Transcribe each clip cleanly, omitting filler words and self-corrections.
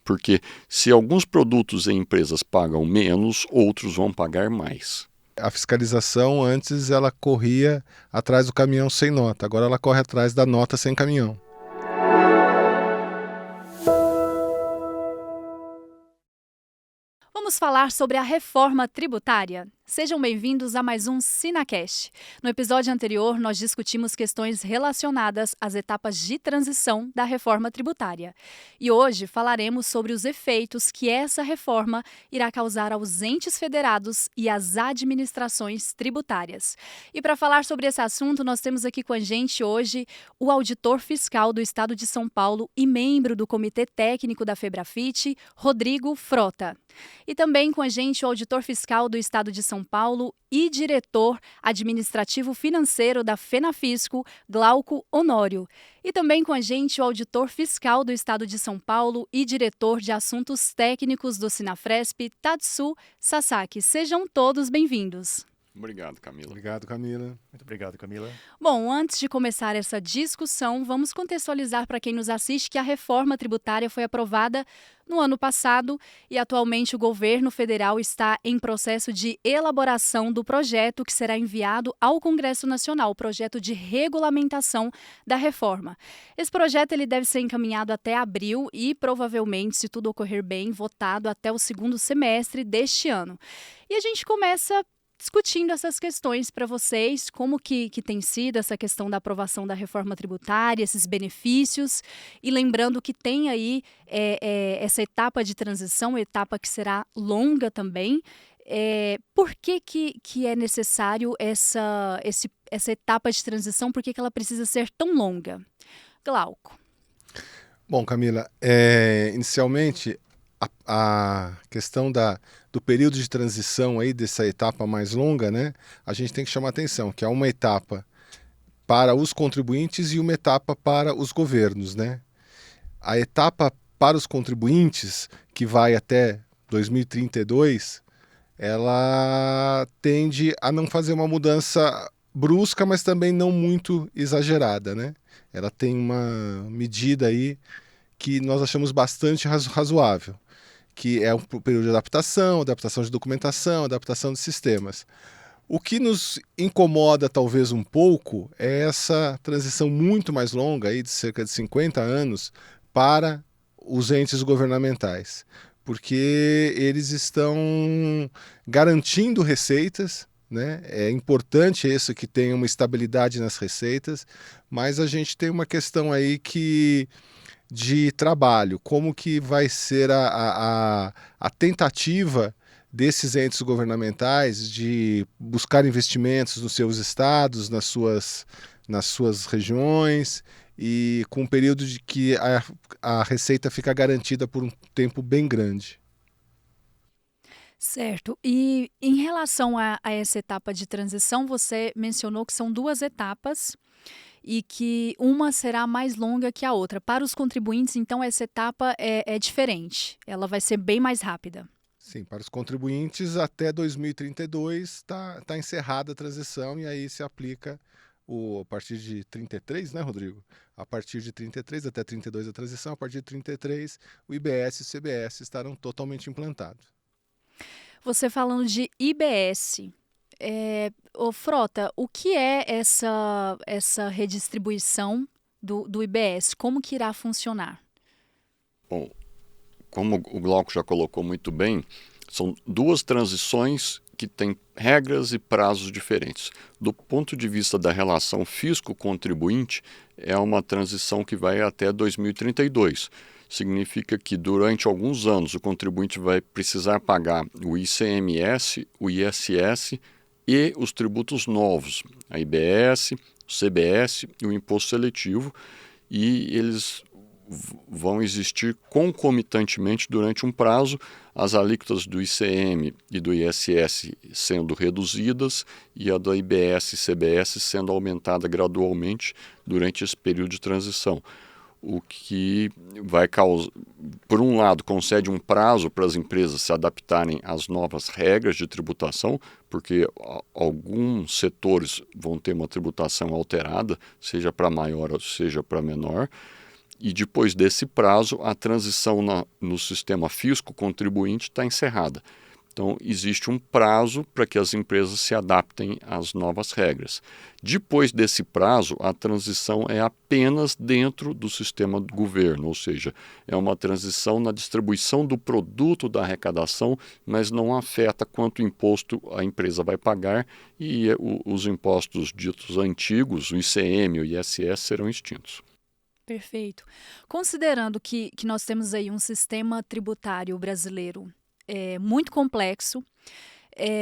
porque se alguns produtos e empresas pagam menos, outros vão pagar mais. A fiscalização antes ela corria atrás do caminhão sem nota, agora ela corre atrás da nota sem caminhão. Vamos falar sobre a reforma tributária. Sejam bem-vindos a mais um SinaCast. No episódio anterior, nós discutimos questões relacionadas às etapas de transição da reforma tributária. E hoje falaremos sobre os efeitos que essa reforma irá causar aos entes federados e às administrações tributárias. E para falar sobre esse assunto, nós temos aqui com a gente hoje o auditor fiscal do Estado de São Paulo e membro do Comitê Técnico da FEBRAFIT, Rodrigo Frota. E também com a gente o auditor fiscal do Estado de São Paulo e diretor administrativo financeiro da FENAFISCO, Glauco Honório. E também com a gente o auditor fiscal do Estado de São Paulo e diretor de assuntos técnicos do Sinafresp, Tatsu Sasaki. Sejam todos bem-vindos. Obrigado, Camila. Obrigado, Camila. Muito obrigado, Camila. Bom, antes de começar essa discussão, vamos contextualizar para quem nos assiste que a reforma tributária foi aprovada no ano passado e atualmente o governo federal está em processo de elaboração do projeto que será enviado ao Congresso Nacional, o projeto de regulamentação da reforma. Esse projeto ele deve ser encaminhado até abril e provavelmente, se tudo ocorrer bem, votado até o segundo semestre deste ano. E a gente começa discutindo essas questões para vocês, como que tem sido essa questão da aprovação da reforma tributária, esses benefícios, e lembrando que tem aí essa etapa de transição, etapa que será longa também. Por que é necessário essa etapa de transição, por que ela precisa ser tão longa? Glauco. Bom, Camila, inicialmente a questão do período de transição aí dessa etapa mais longa, né? A gente tem que chamar atenção que há uma etapa para os contribuintes e uma etapa para os governos, né? A etapa para os contribuintes, que vai até 2032, ela tende a não fazer uma mudança brusca, mas também não muito exagerada, né? Ela tem uma medida aí que nós achamos bastante razoável, que é um período de adaptação de documentação, adaptação de sistemas. O que nos incomoda talvez um pouco é essa transição muito mais longa, aí, de cerca de 50 anos, para os entes governamentais, porque eles estão garantindo receitas, né? É importante isso, que tenha uma estabilidade nas receitas, mas a gente tem uma questão aí de trabalho, como que vai ser a tentativa desses entes governamentais de buscar investimentos nos seus estados, nas suas regiões, e com um período de que a receita fica garantida por um tempo bem grande. Certo. E em relação a essa etapa de transição, você mencionou que são duas etapas e que uma será mais longa que a outra. Para os contribuintes, então, essa etapa é diferente. Ela vai ser bem mais rápida. Sim, para os contribuintes, até 2032 está encerrada a transição e aí se aplica a partir de 33, né, Rodrigo? A partir de 33 até 32 a transição, a partir de 33 o IBS e o CBS estarão totalmente implantados. Você falando de IBS, Frota, o que é essa redistribuição do IBS? Como que irá funcionar? Bom, como o Glauco já colocou muito bem, são duas transições que têm regras e prazos diferentes. Do ponto de vista da relação fisco-contribuinte, é uma transição que vai até 2032. Significa que durante alguns anos o contribuinte vai precisar pagar o ICMS, o ISS e os tributos novos, a IBS, o CBS e o imposto seletivo, e eles vão existir concomitantemente durante um prazo, as alíquotas do ICM e do ISS sendo reduzidas e a da IBS e CBS sendo aumentada gradualmente durante esse período de transição. O que vai causar, por um lado, concede um prazo para as empresas se adaptarem às novas regras de tributação, porque alguns setores vão ter uma tributação alterada, seja para maior ou seja para menor, E depois desse prazo, a transição no sistema fisco-contribuinte está encerrada. Então, existe um prazo para que as empresas se adaptem às novas regras. Depois desse prazo, a transição é apenas dentro do sistema do governo, ou seja, é uma transição na distribuição do produto da arrecadação, mas não afeta quanto imposto a empresa vai pagar e os impostos ditos antigos, o ICM e o ISS, serão extintos. Perfeito. Considerando que nós temos aí um sistema tributário brasileiro muito complexo,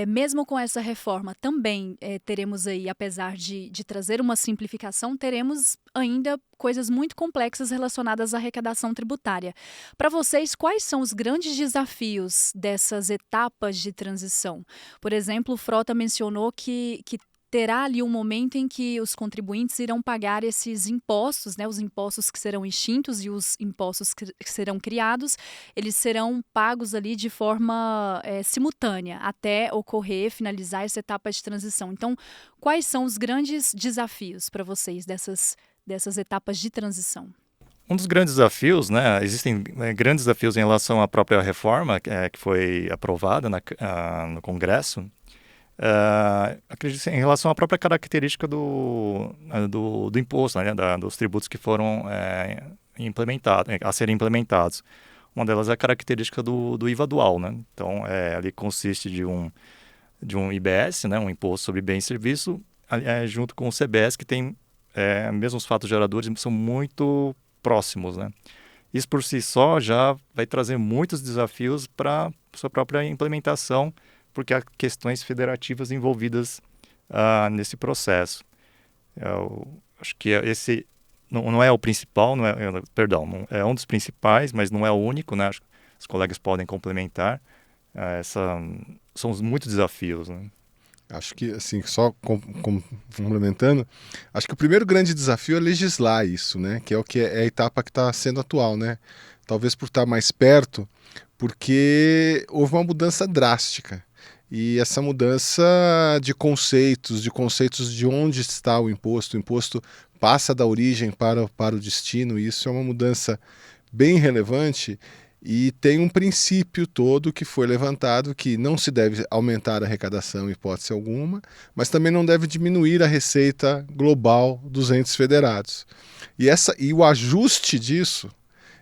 mesmo com essa reforma também teremos aí, apesar de trazer uma simplificação, teremos ainda coisas muito complexas relacionadas à arrecadação tributária. Para vocês, quais são os grandes desafios dessas etapas de transição? Por exemplo, o Frota mencionou que terá ali um momento em que os contribuintes irão pagar esses impostos, né, os impostos que serão extintos e os impostos que serão criados, eles serão pagos ali de forma simultânea, até finalizar essa etapa de transição. Então, quais são os grandes desafios para vocês dessas etapas de transição? Um dos grandes desafios, né, existem grandes desafios em relação à própria reforma que foi aprovada no Congresso. Acredito em relação à própria característica do imposto, né, dos tributos que foram a serem implementados. Uma delas é a característica do IVA dual, né? Então, ali consiste de um IBS, né, um Imposto sobre Bens e Serviços, junto com o CBS, que tem mesmo os fatos geradores são muito próximos, né? Isso por si só já vai trazer muitos desafios para a sua própria implementação, porque há questões federativas envolvidas nesse processo. Eu acho que esse não é o principal, não é um dos principais, mas não é o único, né? Acho que os colegas podem complementar. São muitos desafios, né? Acho que, assim, só complementando, acho que o primeiro grande desafio é legislar isso, né? Que é a etapa que está sendo atual, né? Talvez por estar mais perto, porque houve uma mudança drástica. E essa mudança de conceitos de onde está o imposto passa da origem para o destino, e isso é uma mudança bem relevante e tem um princípio todo que foi levantado, que não se deve aumentar a arrecadação em hipótese alguma, mas também não deve diminuir a receita global dos entes federados. E o ajuste disso,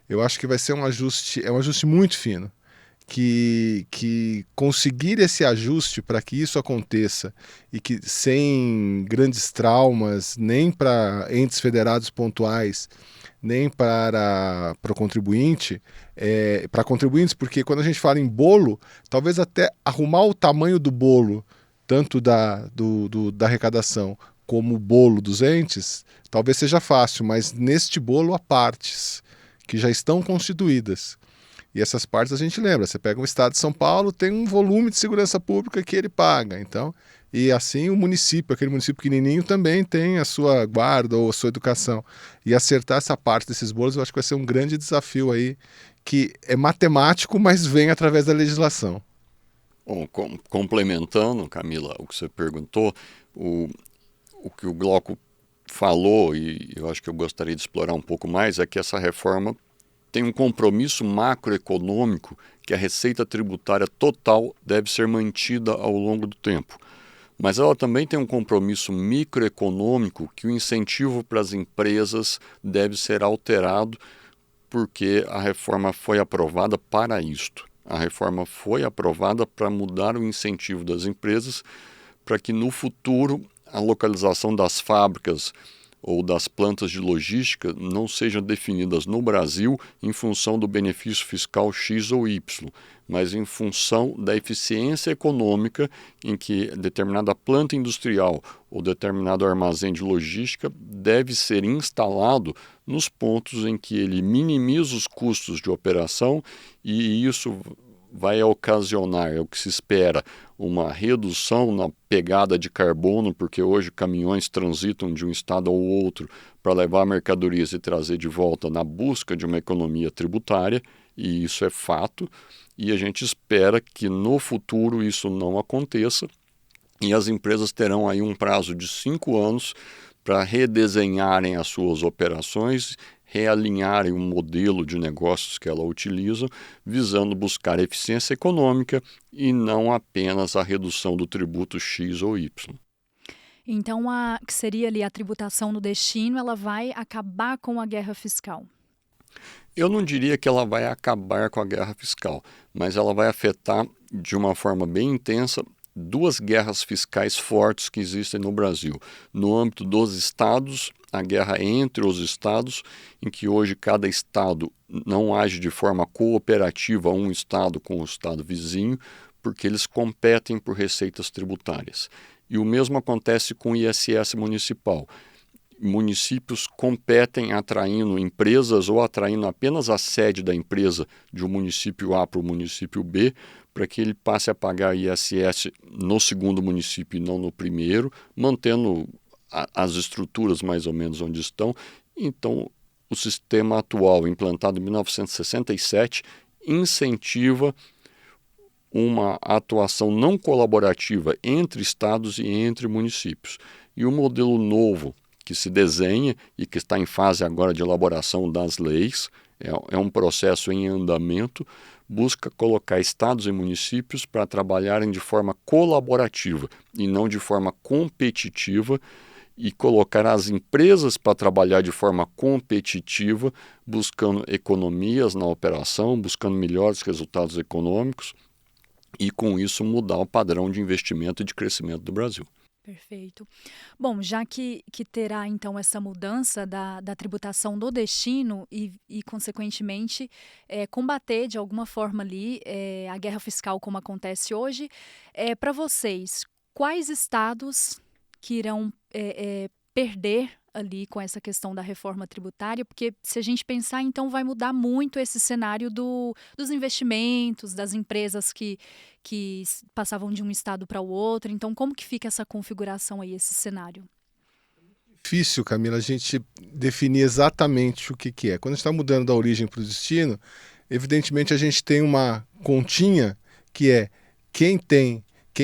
eu acho que vai ser um ajuste muito fino. Que conseguir esse ajuste para que isso aconteça e que sem grandes traumas, nem para entes federados pontuais, nem para o contribuinte, para contribuintes, porque quando a gente fala em bolo, talvez até arrumar o tamanho do bolo, tanto da arrecadação como o bolo dos entes, talvez seja fácil, mas neste bolo há partes que já estão constituídas. E essas partes a gente lembra, você pega o estado de São Paulo, tem um volume de segurança pública que ele paga, então, e assim o município, aquele município pequenininho também tem a sua guarda ou a sua educação. E acertar essa parte desses bolos eu acho que vai ser um grande desafio aí, que é matemático, mas vem através da legislação. Bom, complementando, Camila, o que você perguntou, o que o Glauco falou, e eu acho que eu gostaria de explorar um pouco mais, é que essa reforma tem um compromisso macroeconômico que a receita tributária total deve ser mantida ao longo do tempo. Mas ela também tem um compromisso microeconômico que o incentivo para as empresas deve ser alterado, porque a reforma foi aprovada para isto. A reforma foi aprovada para mudar o incentivo das empresas para que no futuro a localização das fábricas ou das plantas de logística não sejam definidas no Brasil em função do benefício fiscal X ou Y, mas em função da eficiência econômica em que determinada planta industrial ou determinado armazém de logística deve ser instalado nos pontos em que ele minimiza os custos de operação, e isso vai ocasionar, é o que se espera, uma redução na pegada de carbono, porque hoje caminhões transitam de um estado ao outro para levar mercadorias e trazer de volta na busca de uma economia tributária, e isso é fato, e a gente espera que no futuro isso não aconteça, e as empresas terão aí um prazo de 5 anos para redesenharem as suas operações, realinharem o modelo de negócios que ela utiliza, visando buscar eficiência econômica e não apenas a redução do tributo X ou Y. Então, que seria ali a tributação no destino, ela vai acabar com a guerra fiscal? Eu não diria que ela vai acabar com a guerra fiscal, mas ela vai afetar de uma forma bem intensa duas guerras fiscais fortes que existem no Brasil. No âmbito dos estados, a guerra entre os estados, em que hoje cada estado não age de forma cooperativa, um estado com o estado vizinho, porque eles competem por receitas tributárias. E o mesmo acontece com o ISS municipal. Municípios competem atraindo empresas ou atraindo apenas a sede da empresa de um município A para o município B, para que ele passe a pagar ISS no segundo município e não no primeiro, mantendo as estruturas mais ou menos onde estão. Então, o sistema atual, implantado em 1967, incentiva uma atuação não colaborativa entre estados e entre municípios. E o modelo novo que se desenha e que está em fase agora de elaboração das leis, é um processo em andamento, busca colocar estados e municípios para trabalharem de forma colaborativa e não de forma competitiva, e colocar as empresas para trabalhar de forma competitiva, buscando economias na operação, buscando melhores resultados econômicos e, com isso, mudar o padrão de investimento e de crescimento do Brasil. Perfeito. Bom, já que terá então essa mudança da tributação do destino e consequentemente, combater de alguma forma ali a guerra fiscal como acontece hoje, para vocês, quais estados que irão perder ali com essa questão da reforma tributária? Porque se a gente pensar, então vai mudar muito esse cenário dos investimentos, das empresas que passavam de um estado para o outro. Então, como que fica essa configuração aí, esse cenário? Difícil, Camila, a gente definir exatamente o que é. Quando a gente está mudando da origem para o destino, evidentemente a gente tem uma continha que é quem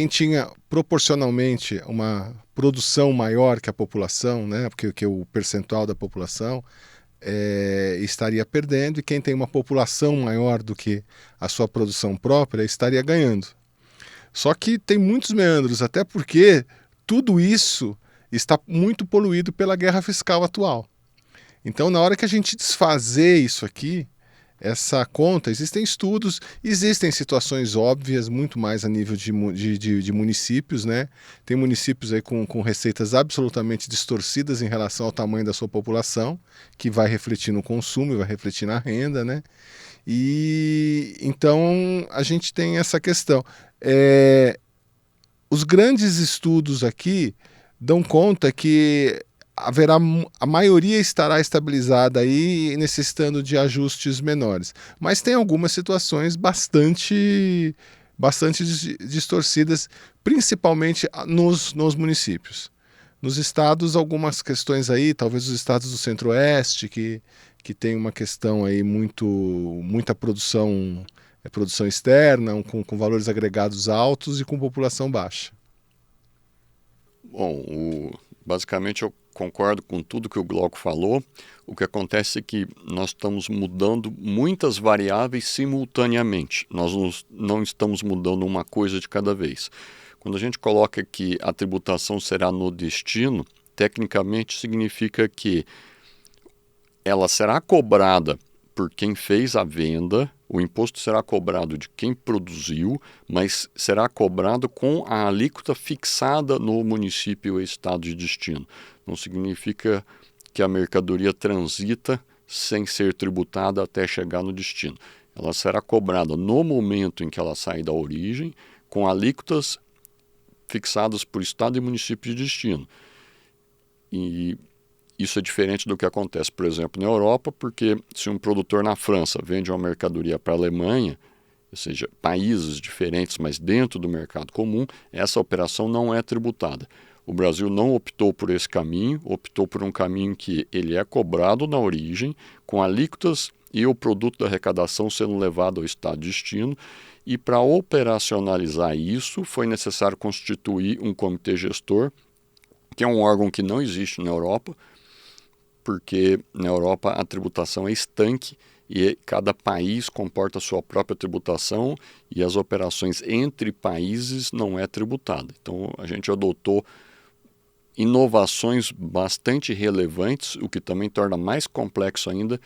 tinha proporcionalmente uma produção maior que a população, né, porque o percentual da população estaria perdendo, e quem tem uma população maior do que a sua produção própria estaria ganhando. Só que tem muitos meandros, até porque tudo isso está muito poluído pela guerra fiscal atual. Então, na hora que a gente desfazer isso aqui, essa conta, existem estudos, existem situações óbvias, muito mais a nível de municípios, né? Tem municípios aí com receitas absolutamente distorcidas em relação ao tamanho da sua população, que vai refletir no consumo e vai refletir na renda, né? E então a gente tem essa questão. Os grandes estudos aqui dão conta que a maioria estará estabilizada aí, necessitando de ajustes menores. Mas tem algumas situações bastante distorcidas, principalmente nos municípios. Nos estados, algumas questões aí, talvez os estados do Centro-Oeste, que tem uma questão aí muita produção externa, com valores agregados altos e com população baixa. Bom, basicamente eu concordo com tudo que o Glauco falou. O que acontece é que nós estamos mudando muitas variáveis simultaneamente. Nós não estamos mudando uma coisa de cada vez. Quando a gente coloca que a tributação será no destino, tecnicamente significa que ela será cobrada por quem fez a venda, o imposto será cobrado de quem produziu, mas será cobrado com a alíquota fixada no município ou estado de destino. Não significa que a mercadoria transita sem ser tributada até chegar no destino. Ela será cobrada no momento em que ela sai da origem, com alíquotas fixadas por estado e município de destino. E isso é diferente do que acontece, por exemplo, na Europa, porque se um produtor na França vende uma mercadoria para a Alemanha, ou seja, países diferentes, mas dentro do mercado comum, essa operação não é tributada. O Brasil não optou por esse caminho, optou por um caminho que ele é cobrado na origem, com alíquotas e o produto da arrecadação sendo levado ao estado de destino, e para operacionalizar isso foi necessário constituir um comitê gestor, que é um órgão que não existe na Europa, porque na Europa a tributação é estanque e cada país comporta a sua própria tributação e as operações entre países não é tributada. Então a gente adotou inovações bastante relevantes, o que também torna mais complexo ainda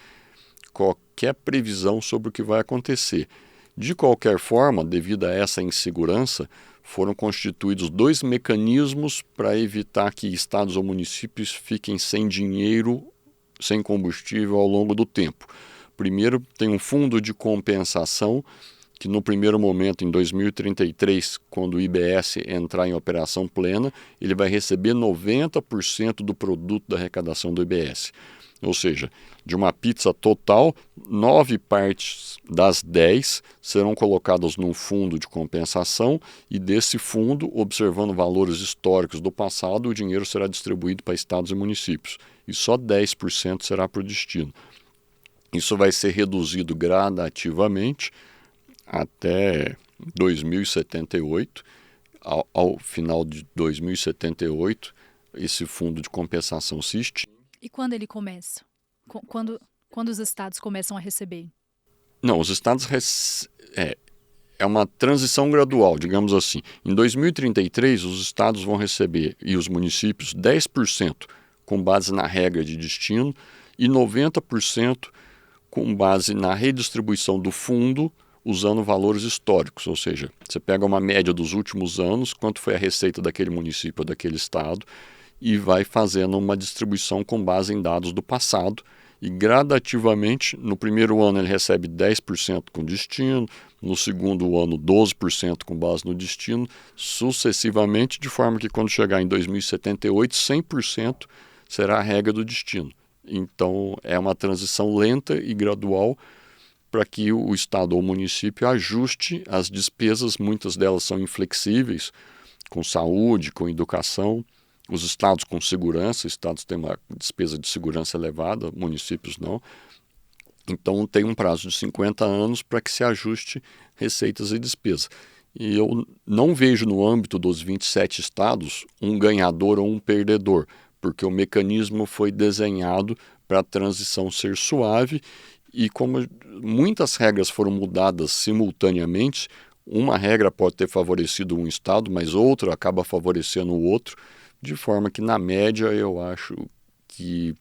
qualquer previsão sobre o que vai acontecer. De qualquer forma, devido a essa insegurança, foram constituídos 2 mecanismos para evitar que estados ou municípios fiquem sem dinheiro, sem combustível ao longo do tempo. Primeiro, tem um fundo de compensação, que no primeiro momento, em 2033, quando o IBS entrar em operação plena, ele vai receber 90% do produto da arrecadação do IBS. Ou seja, de uma pizza total, 9 partes das 10 serão colocadas num fundo de compensação e desse fundo, observando valores históricos do passado, o dinheiro será distribuído para estados e municípios e só 10% será para o destino. Isso vai ser reduzido gradativamente até 2078. Ao final de 2078, esse fundo de compensação se extingue. E quando ele começa? Quando os estados começam a receber? Não, os estados é uma transição gradual, digamos assim. Em 2033, os estados vão receber, e os municípios, 10% com base na regra de destino e 90% com base na redistribuição do fundo usando valores históricos. Ou seja, você pega uma média dos últimos anos, quanto foi a receita daquele município ou daquele estado, e vai fazendo uma distribuição com base em dados do passado. E gradativamente, no primeiro ano ele recebe 10% com destino, no segundo ano 12% com base no destino, sucessivamente, de forma que quando chegar em 2078, 100% será a regra do destino. Então é uma transição lenta e gradual para que o estado ou o município ajuste as despesas, muitas delas são inflexíveis, com saúde, com educação. Os estados com segurança, estados têm uma despesa de segurança elevada, municípios não. Então tem um prazo de 50 anos para que se ajuste receitas e despesas. E eu não vejo no âmbito dos 27 estados um ganhador ou um perdedor, porque o mecanismo foi desenhado para a transição ser suave e como muitas regras foram mudadas simultaneamente, uma regra pode ter favorecido um estado, mas outra acaba favorecendo o outro, de forma que, na média, eu acho que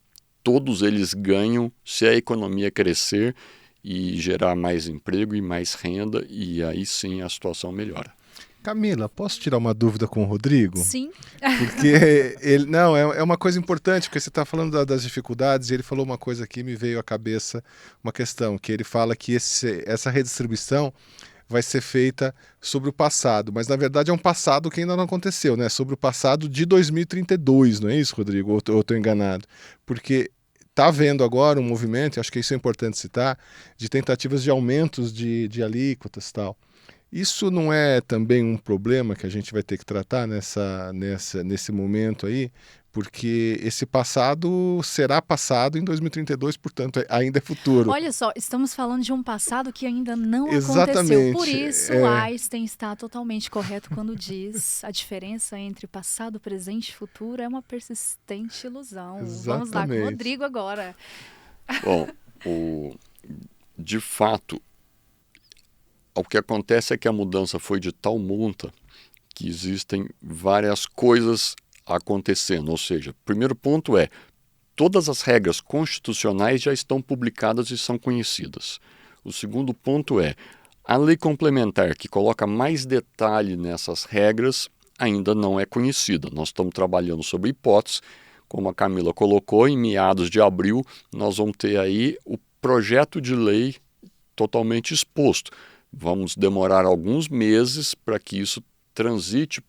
todos eles ganham se a economia crescer e gerar mais emprego e mais renda, e aí sim a situação melhora. Camila, posso tirar uma dúvida com o Rodrigo? Sim. Porque é uma coisa importante, porque você está falando das dificuldades, e ele falou uma coisa que me veio à cabeça, uma questão, que ele fala que essa redistribuição vai ser feita sobre o passado, mas na verdade é um passado que ainda não aconteceu, né? Sobre o passado de 2032, não é isso, Rodrigo? Ou estou enganado? Porque está havendo agora um movimento, e acho que isso é importante citar, de tentativas de aumentos de alíquotas e tal. Isso não é também um problema que a gente vai ter que tratar nesse momento aí? Porque esse passado será passado em 2032, portanto, ainda é futuro. Olha só, estamos falando de um passado que ainda não Exatamente. aconteceu. Por isso, Einstein está totalmente correto quando diz a diferença entre passado, presente e futuro é uma persistente ilusão. Exatamente. Vamos lá com o Rodrigo agora. Bom, de fato, o que acontece é que a mudança foi de tal monta que existem várias coisas acontecendo. Ou seja, o primeiro ponto é, todas as regras constitucionais já estão publicadas e são conhecidas. O segundo ponto é, a lei complementar que coloca mais detalhe nessas regras ainda não é conhecida. Nós estamos trabalhando sobre hipóteses, como a Camila colocou, em meados de abril nós vamos ter aí o projeto de lei totalmente exposto. Vamos demorar alguns meses para que isso transite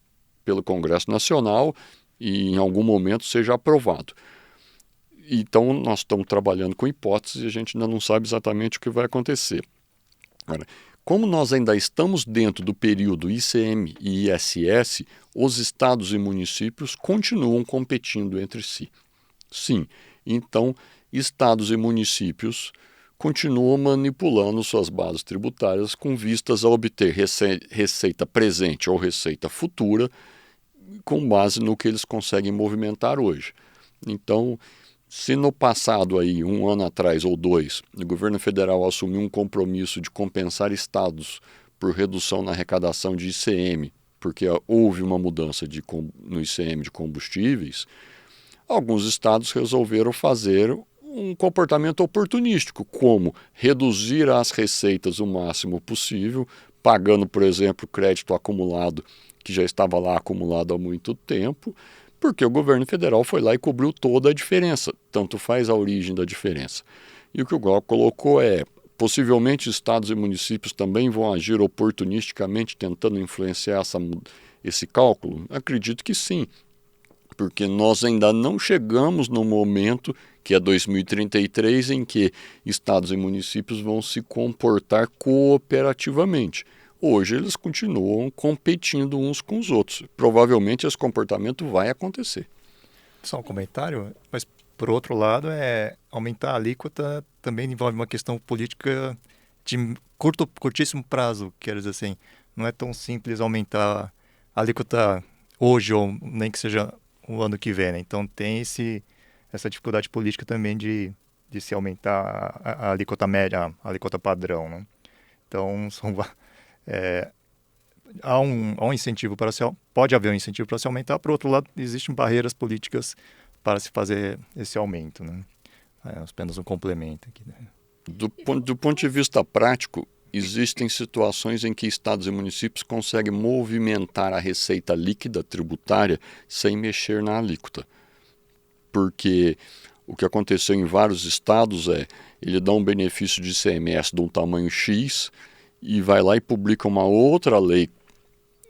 pelo Congresso Nacional e em algum momento seja aprovado. Então nós estamos trabalhando com hipóteses e a gente ainda não sabe exatamente o que vai acontecer. Agora, como nós ainda estamos dentro do período ICM e ISS, os estados e municípios continuam competindo entre si. Sim, então estados e municípios continuam manipulando suas bases tributárias com vistas a obter receita presente ou receita futura com base no que eles conseguem movimentar hoje. Então, Se no passado, aí, um ano atrás ou dois, o governo federal assumiu um compromisso de compensar estados por redução na arrecadação de ICM, porque houve uma mudança no ICM de combustíveis, alguns estados resolveram fazer um comportamento oportunístico, como reduzir as receitas o máximo possível, pagando, por exemplo, crédito acumulado, que já estava lá acumulado há muito tempo, porque o governo federal foi lá e cobriu toda a diferença, tanto faz a origem da diferença. E o que o Glauco colocou é, possivelmente estados e municípios também vão agir oportunisticamente tentando influenciar esse cálculo? Acredito que sim, porque nós ainda não chegamos no momento, que é 2033, em que estados e municípios vão se comportar cooperativamente. Hoje eles continuam competindo uns com os outros. Provavelmente esse comportamento vai acontecer. Só um comentário, mas por outro lado, aumentar a alíquota também envolve uma questão política de curtíssimo prazo, quero dizer assim. Não é tão simples aumentar a alíquota hoje ou nem que seja o ano que vem, né? Então tem essa dificuldade política também de se aumentar a alíquota média, a alíquota padrão, né? Então há um incentivo pode haver um incentivo para se aumentar, por outro lado, existem barreiras políticas para se fazer esse aumento, né? É apenas um complemento aqui, né? Do ponto de vista prático, existem situações em que estados e municípios conseguem movimentar a receita líquida tributária sem mexer na alíquota. Porque o que aconteceu em vários estados ele dá um benefício de ICMS de um tamanho X e vai lá e publica uma outra lei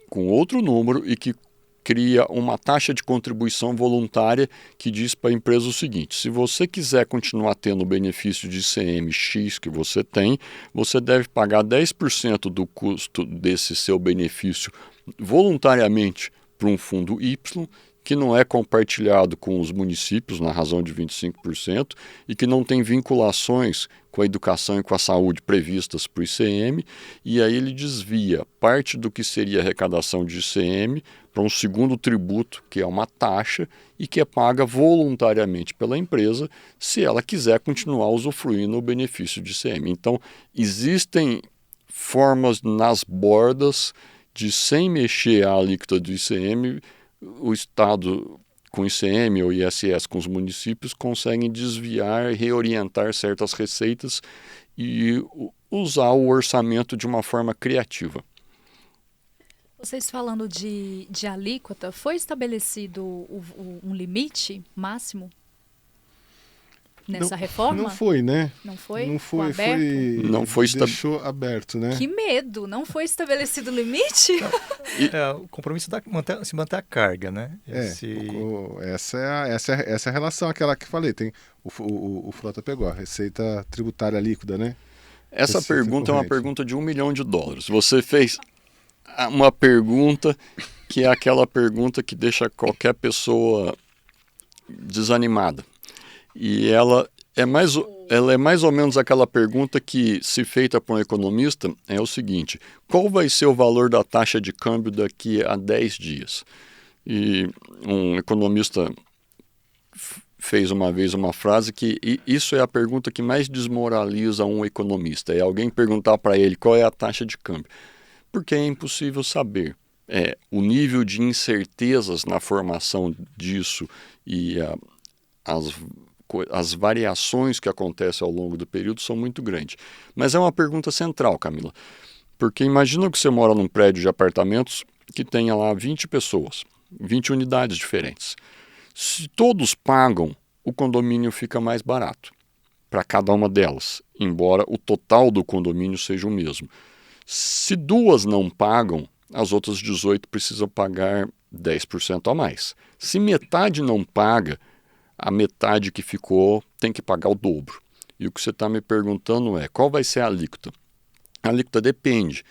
com outro número e que cria uma taxa de contribuição voluntária que diz para a empresa o seguinte: se você quiser continuar tendo o benefício de ICM X que você tem, você deve pagar 10% do custo desse seu benefício voluntariamente para um fundo Y, que não é compartilhado com os municípios na razão de 25% e que não tem vinculações com a educação e com a saúde previstas para o ICM, e aí ele desvia parte do que seria arrecadação de ICM para um segundo tributo, que é uma taxa, e que é paga voluntariamente pela empresa se ela quiser continuar usufruindo o benefício de ICM. Então, existem formas nas bordas de, sem mexer a alíquota do ICM, o Estado com ICM ou ISS com os municípios conseguem desviar, reorientar certas receitas e usar o orçamento de uma forma criativa. Vocês falando de alíquota, foi estabelecido um limite máximo nessa reforma? Não foi, né? Não foi? Não foi, Não foi deixou aberto, né? Que medo! Não foi estabelecido limite? O compromisso se manter a carga, né? Essa é a relação, aquela que falei. Tem o Frota pegou, a receita tributária líquida, né? Essa Receita pergunta é uma corrente. pergunta de $1 milhão. Você fez uma pergunta que é aquela pergunta que deixa qualquer pessoa desanimada. E ela é mais ou menos aquela pergunta que, se feita por um economista, é o seguinte: qual vai ser o valor da taxa de câmbio daqui a 10 dias? E um economista fez uma vez uma frase que isso é a pergunta que mais desmoraliza um economista. É alguém perguntar para ele qual é a taxa de câmbio. Porque é impossível saber. O nível de incertezas na formação disso e as variações que acontecem ao longo do período são muito grandes. Mas é uma pergunta central, Camila, porque imagina que você mora num prédio de apartamentos que tenha lá 20 pessoas, 20 unidades diferentes. Se todos pagam, o condomínio fica mais barato para cada uma delas, embora o total do condomínio seja o mesmo. Se duas não pagam, as outras 18 precisam pagar 10% a mais. Se metade não paga, a metade que ficou tem que pagar o dobro. E o que você está me perguntando é, qual vai ser a alíquota? A alíquota depende.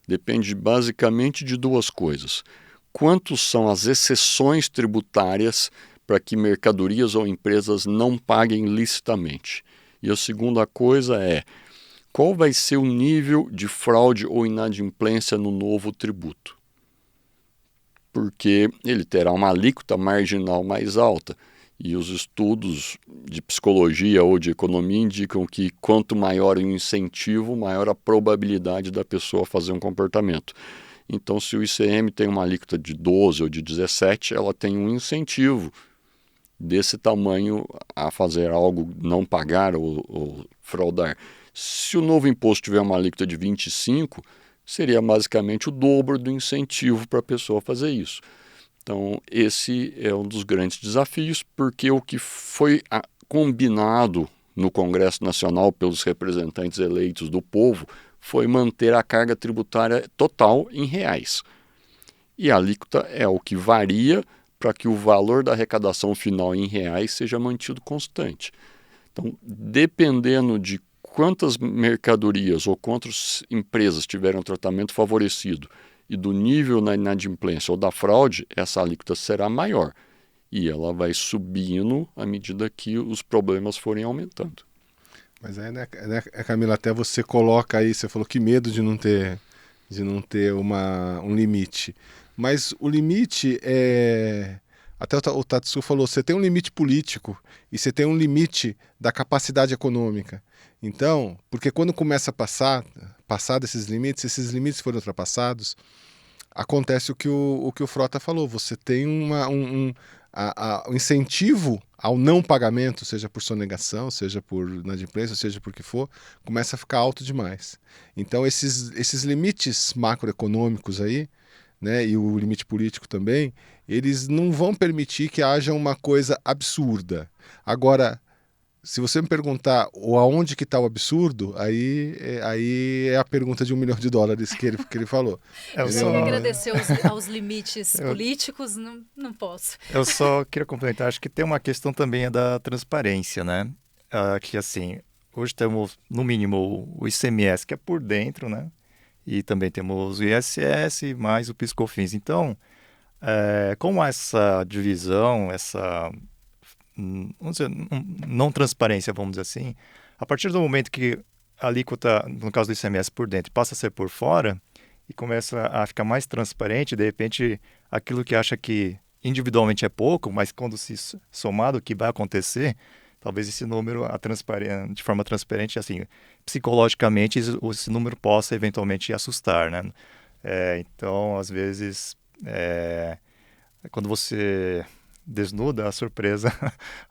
Depende basicamente de duas coisas. Quantos são as exceções tributárias para que mercadorias ou empresas não paguem licitamente? E a segunda coisa é, qual vai ser o nível de fraude ou inadimplência no novo tributo? Porque ele terá uma alíquota marginal mais alta. E os estudos de psicologia ou de economia indicam que quanto maior o incentivo, maior a probabilidade da pessoa fazer um comportamento. Então, se o ICM tem uma alíquota de 12 ou de 17, ela tem um incentivo desse tamanho a fazer algo, não pagar ou fraudar. Se o novo imposto tiver uma alíquota de 25, seria basicamente o dobro do incentivo para a pessoa fazer isso. Então, esse é um dos grandes desafios, porque o que foi combinado no Congresso Nacional pelos representantes eleitos do povo foi manter a carga tributária total em reais. E a alíquota é o que varia para que o valor da arrecadação final em reais seja mantido constante. Então, dependendo de quantas mercadorias ou quantas empresas tiveram tratamento favorecido e do nível na inadimplência ou da fraude, essa alíquota será maior. E ela vai subindo à medida que os problemas forem aumentando. Mas aí, né, Camila, até você coloca aí, você falou que medo de não ter um limite. Mas o limite é... Até o Tatsu falou, você tem um limite político e você tem um limite da capacidade econômica. Então, porque quando começa a passar desses limites, se esses limites forem ultrapassados, acontece o que o Frota falou, você tem um incentivo ao não pagamento, seja por sonegação, seja por inadimplência, seja por que for, começa a ficar alto demais. Então, esses limites macroeconômicos aí, né, e o limite político também, eles não vão permitir que haja uma coisa absurda. Agora, se você me perguntar aonde que está o absurdo, aí é a pergunta de $1 milhão que ele falou. Eu só agradecer aos limites políticos, não posso. Eu só queria complementar, acho que tem uma questão também da transparência, né? Que assim, hoje temos no mínimo o ICMS, que é por dentro, né? E também temos o ISS mais o PIS/COFINS. Então, com essa divisão, essa vamos dizer, não transparência, vamos dizer assim, a partir do momento que a alíquota, no caso do ICMS, por dentro, passa a ser por fora e começa a ficar mais transparente, de repente, aquilo que acha que individualmente é pouco, mas quando se somado o que vai acontecer, talvez esse número, de forma transparente, assim, psicologicamente, esse número possa eventualmente assustar, né? Então, às vezes, quando você desnuda, a surpresa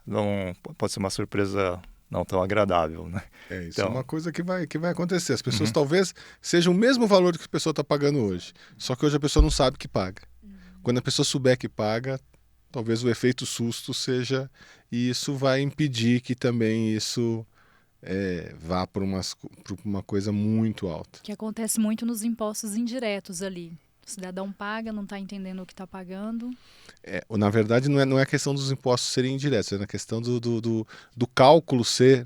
não pode ser uma surpresa não tão agradável, né? Isso então, é uma coisa que vai acontecer. As pessoas talvez sejam o mesmo valor que a pessoa está pagando hoje, só que hoje a pessoa não sabe que paga. Quando a pessoa souber que paga, talvez o efeito susto seja, e isso vai impedir que também isso vá para uma coisa muito alta. Que acontece muito nos impostos indiretos ali. O cidadão paga, não está entendendo o que está pagando. Na verdade, não é questão dos impostos serem indiretos, é na questão do cálculo ser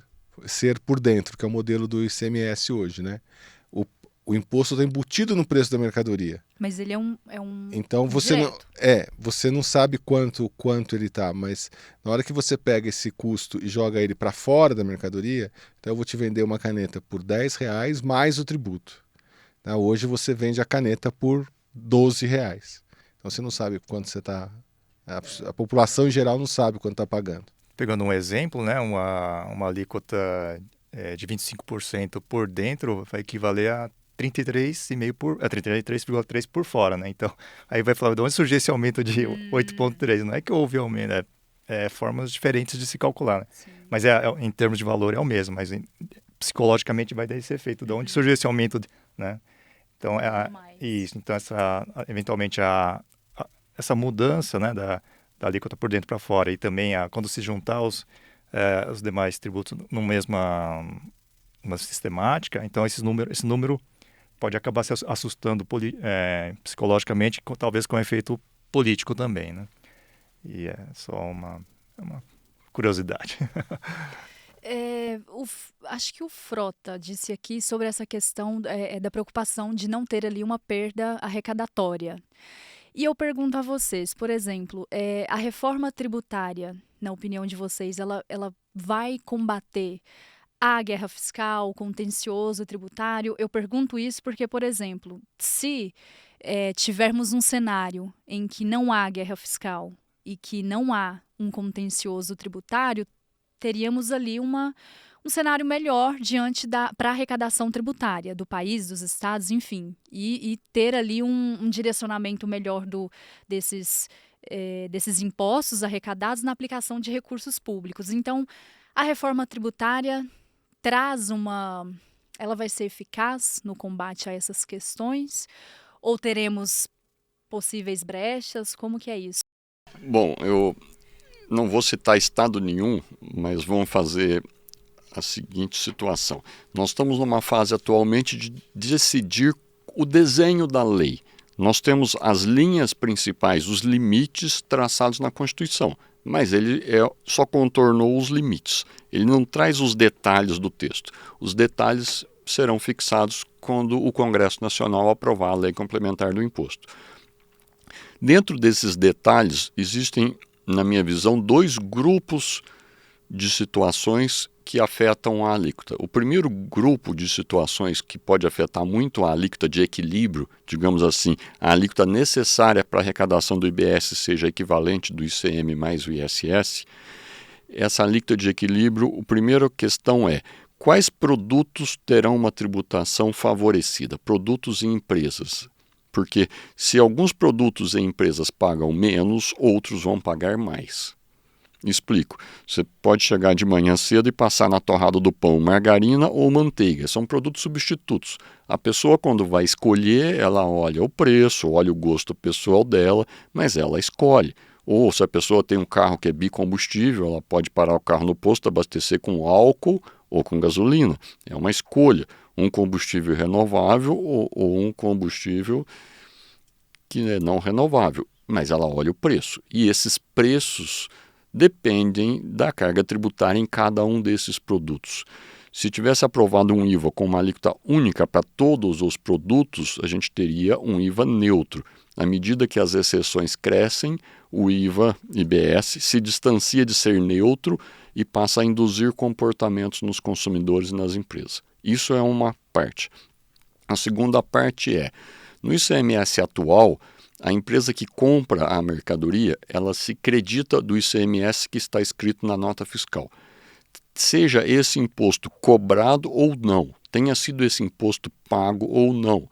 por dentro, que é o modelo do ICMS hoje, né? O imposto está embutido no preço da mercadoria. Mas ele é um então você não sabe quanto ele está, mas na hora que você pega esse custo e joga ele para fora da mercadoria, então eu vou te vender uma caneta por R$10 mais o tributo. Hoje você vende a caneta por R$12. Então você não sabe quanto você está... A população em geral não sabe quanto está pagando. Pegando um exemplo, né, uma alíquota de 25% por dentro vai equivaler a 33,3% por fora, né? Então, aí vai falar, de onde surgiu esse aumento de 8,3%? Não é que houve aumento, formas diferentes de se calcular, né? Mas em termos de valor é o mesmo, mas psicologicamente vai dar esse efeito. De onde surgiu esse aumento, né? Então, isso. Então, eventualmente, essa mudança, né, da alíquota por dentro para fora e também quando se juntar os demais tributos numa uma sistemática, então esse número pode acabar se assustando psicologicamente, talvez com efeito político também, né? E é só uma curiosidade. Acho que o Frota disse aqui sobre essa questão da preocupação de não ter ali uma perda arrecadatória. E eu pergunto a vocês, por exemplo, a reforma tributária, na opinião de vocês, ela vai combater a guerra fiscal, o contencioso tributário? Eu pergunto isso porque, por exemplo, se tivermos um cenário em que não há guerra fiscal e que não há um contencioso tributário, teríamos ali um cenário melhor diante para a arrecadação tributária do país, dos estados, enfim, e ter ali um direcionamento melhor desses impostos arrecadados na aplicação de recursos públicos. Então, a reforma tributária ela vai ser eficaz no combate a essas questões? Ou teremos possíveis brechas? Como que é isso? Bom, eu não vou citar estado nenhum, mas vamos fazer a seguinte situação. Nós estamos numa fase atualmente de decidir o desenho da lei. Nós temos as linhas principais, os limites traçados na Constituição, mas ele só contornou os limites. Ele não traz os detalhes do texto. Os detalhes serão fixados quando o Congresso Nacional aprovar a lei complementar do imposto. Dentro desses detalhes, existem, na minha visão, 2 grupos de situações que afetam a alíquota. O primeiro grupo de situações que pode afetar muito a alíquota de equilíbrio, digamos assim, a alíquota necessária para a arrecadação do IBS seja equivalente do ICM mais o ISS, essa alíquota de equilíbrio, a primeira questão é: quais produtos terão uma tributação favorecida? Produtos e empresas. Porque se alguns produtos e empresas pagam menos, outros vão pagar mais. Explico. Você pode chegar de manhã cedo e passar na torrada do pão margarina ou manteiga. São produtos substitutos. A pessoa, quando vai escolher, ela olha o preço, olha o gosto pessoal dela, mas ela escolhe. Ou se a pessoa tem um carro que é bicombustível, ela pode parar o carro no posto, abastecer com álcool ou com gasolina. É uma escolha. Um combustível renovável ou um combustível que é não renovável. Mas ela olha o preço. E esses preços dependem da carga tributária em cada um desses produtos. Se tivesse aprovado um IVA com uma alíquota única para todos os produtos, a gente teria um IVA neutro. À medida que as exceções crescem, o IVA IBS se distancia de ser neutro e passa a induzir comportamentos nos consumidores e nas empresas. Isso é uma parte. A segunda parte é, no ICMS atual, a empresa que compra a mercadoria, ela se credita do ICMS que está escrito na nota fiscal. Seja esse imposto cobrado ou não, tenha sido esse imposto pago ou não.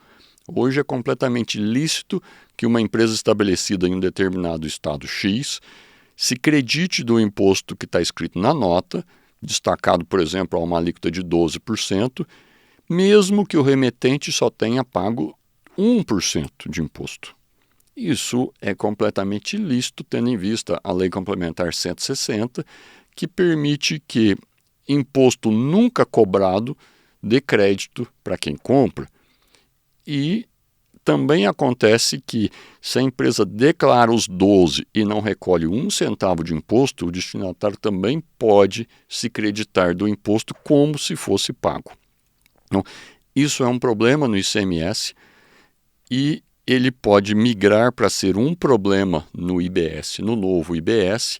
Hoje é completamente lícito que uma empresa estabelecida em um determinado estado X se credite do imposto que está escrito na nota, destacado, por exemplo, a uma alíquota de 12%, mesmo que o remetente só tenha pago 1% de imposto. Isso é completamente ilícito, tendo em vista a Lei Complementar 160, que permite que imposto nunca cobrado dê crédito para quem compra. E também acontece que, se a empresa declara os 12 e não recolhe 1 centavo de imposto, o destinatário também pode se creditar do imposto como se fosse pago. Então, isso é um problema no ICMS e ele pode migrar para ser um problema no IBS, no novo IBS,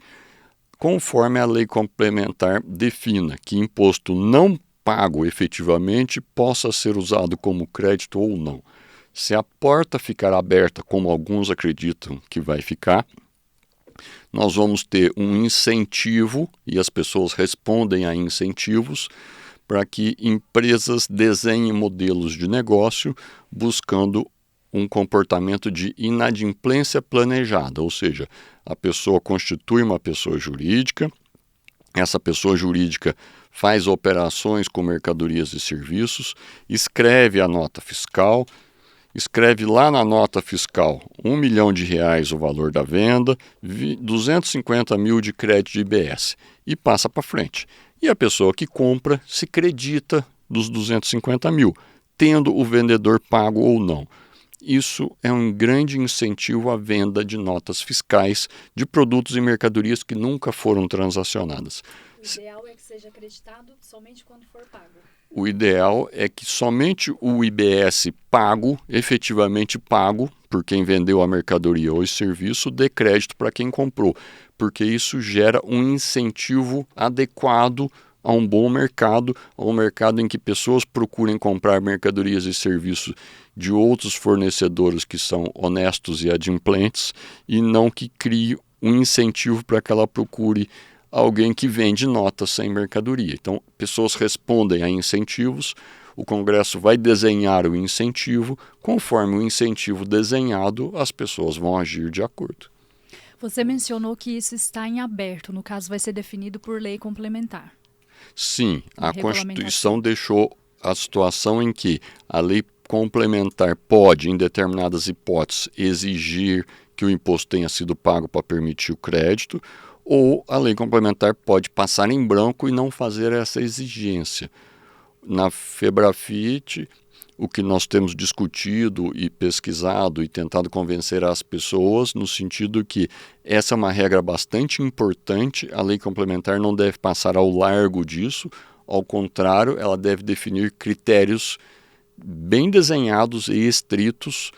conforme a lei complementar defina que imposto não pago efetivamente possa ser usado como crédito ou não. Se a porta ficar aberta, como alguns acreditam que vai ficar, nós vamos ter um incentivo, e as pessoas respondem a incentivos, para que empresas desenhem modelos de negócio buscando um comportamento de inadimplência planejada, ou seja, a pessoa constitui uma pessoa jurídica, essa pessoa jurídica faz operações com mercadorias e serviços, escreve a nota fiscal, escreve lá na nota fiscal R$ 1 milhão o valor da venda, 250 mil de crédito de IBS e passa para frente. E a pessoa que compra se credita dos 250 mil, tendo o vendedor pago ou não. Isso é um grande incentivo à venda de notas fiscais de produtos e mercadorias que nunca foram transacionadas. O ideal é que seja acreditado somente quando for pago. O ideal é que somente o IBS pago, efetivamente pago, por quem vendeu a mercadoria ou esse serviço, dê crédito para quem comprou, porque isso gera um incentivo adequado a um bom mercado, a um mercado em que pessoas procurem comprar mercadorias e serviços de outros fornecedores que são honestos e adimplentes e não que crie um incentivo para que ela procure alguém que vende notas sem mercadoria. Então, pessoas respondem a incentivos, o Congresso vai desenhar o incentivo, conforme o incentivo desenhado, as pessoas vão agir de acordo. Você mencionou que isso está em aberto, no caso vai ser definido por lei complementar. Sim, a Regulamentação. Constituição deixou a situação em que a lei complementar pode, em determinadas hipóteses, exigir que o imposto tenha sido pago para permitir o crédito, ou a lei complementar pode passar em branco e não fazer essa exigência. Na Febrafit, o que nós temos discutido e pesquisado e tentado convencer as pessoas no sentido que essa é uma regra bastante importante, a lei complementar não deve passar ao largo disso, ao contrário, ela deve definir critérios bem desenhados e estritos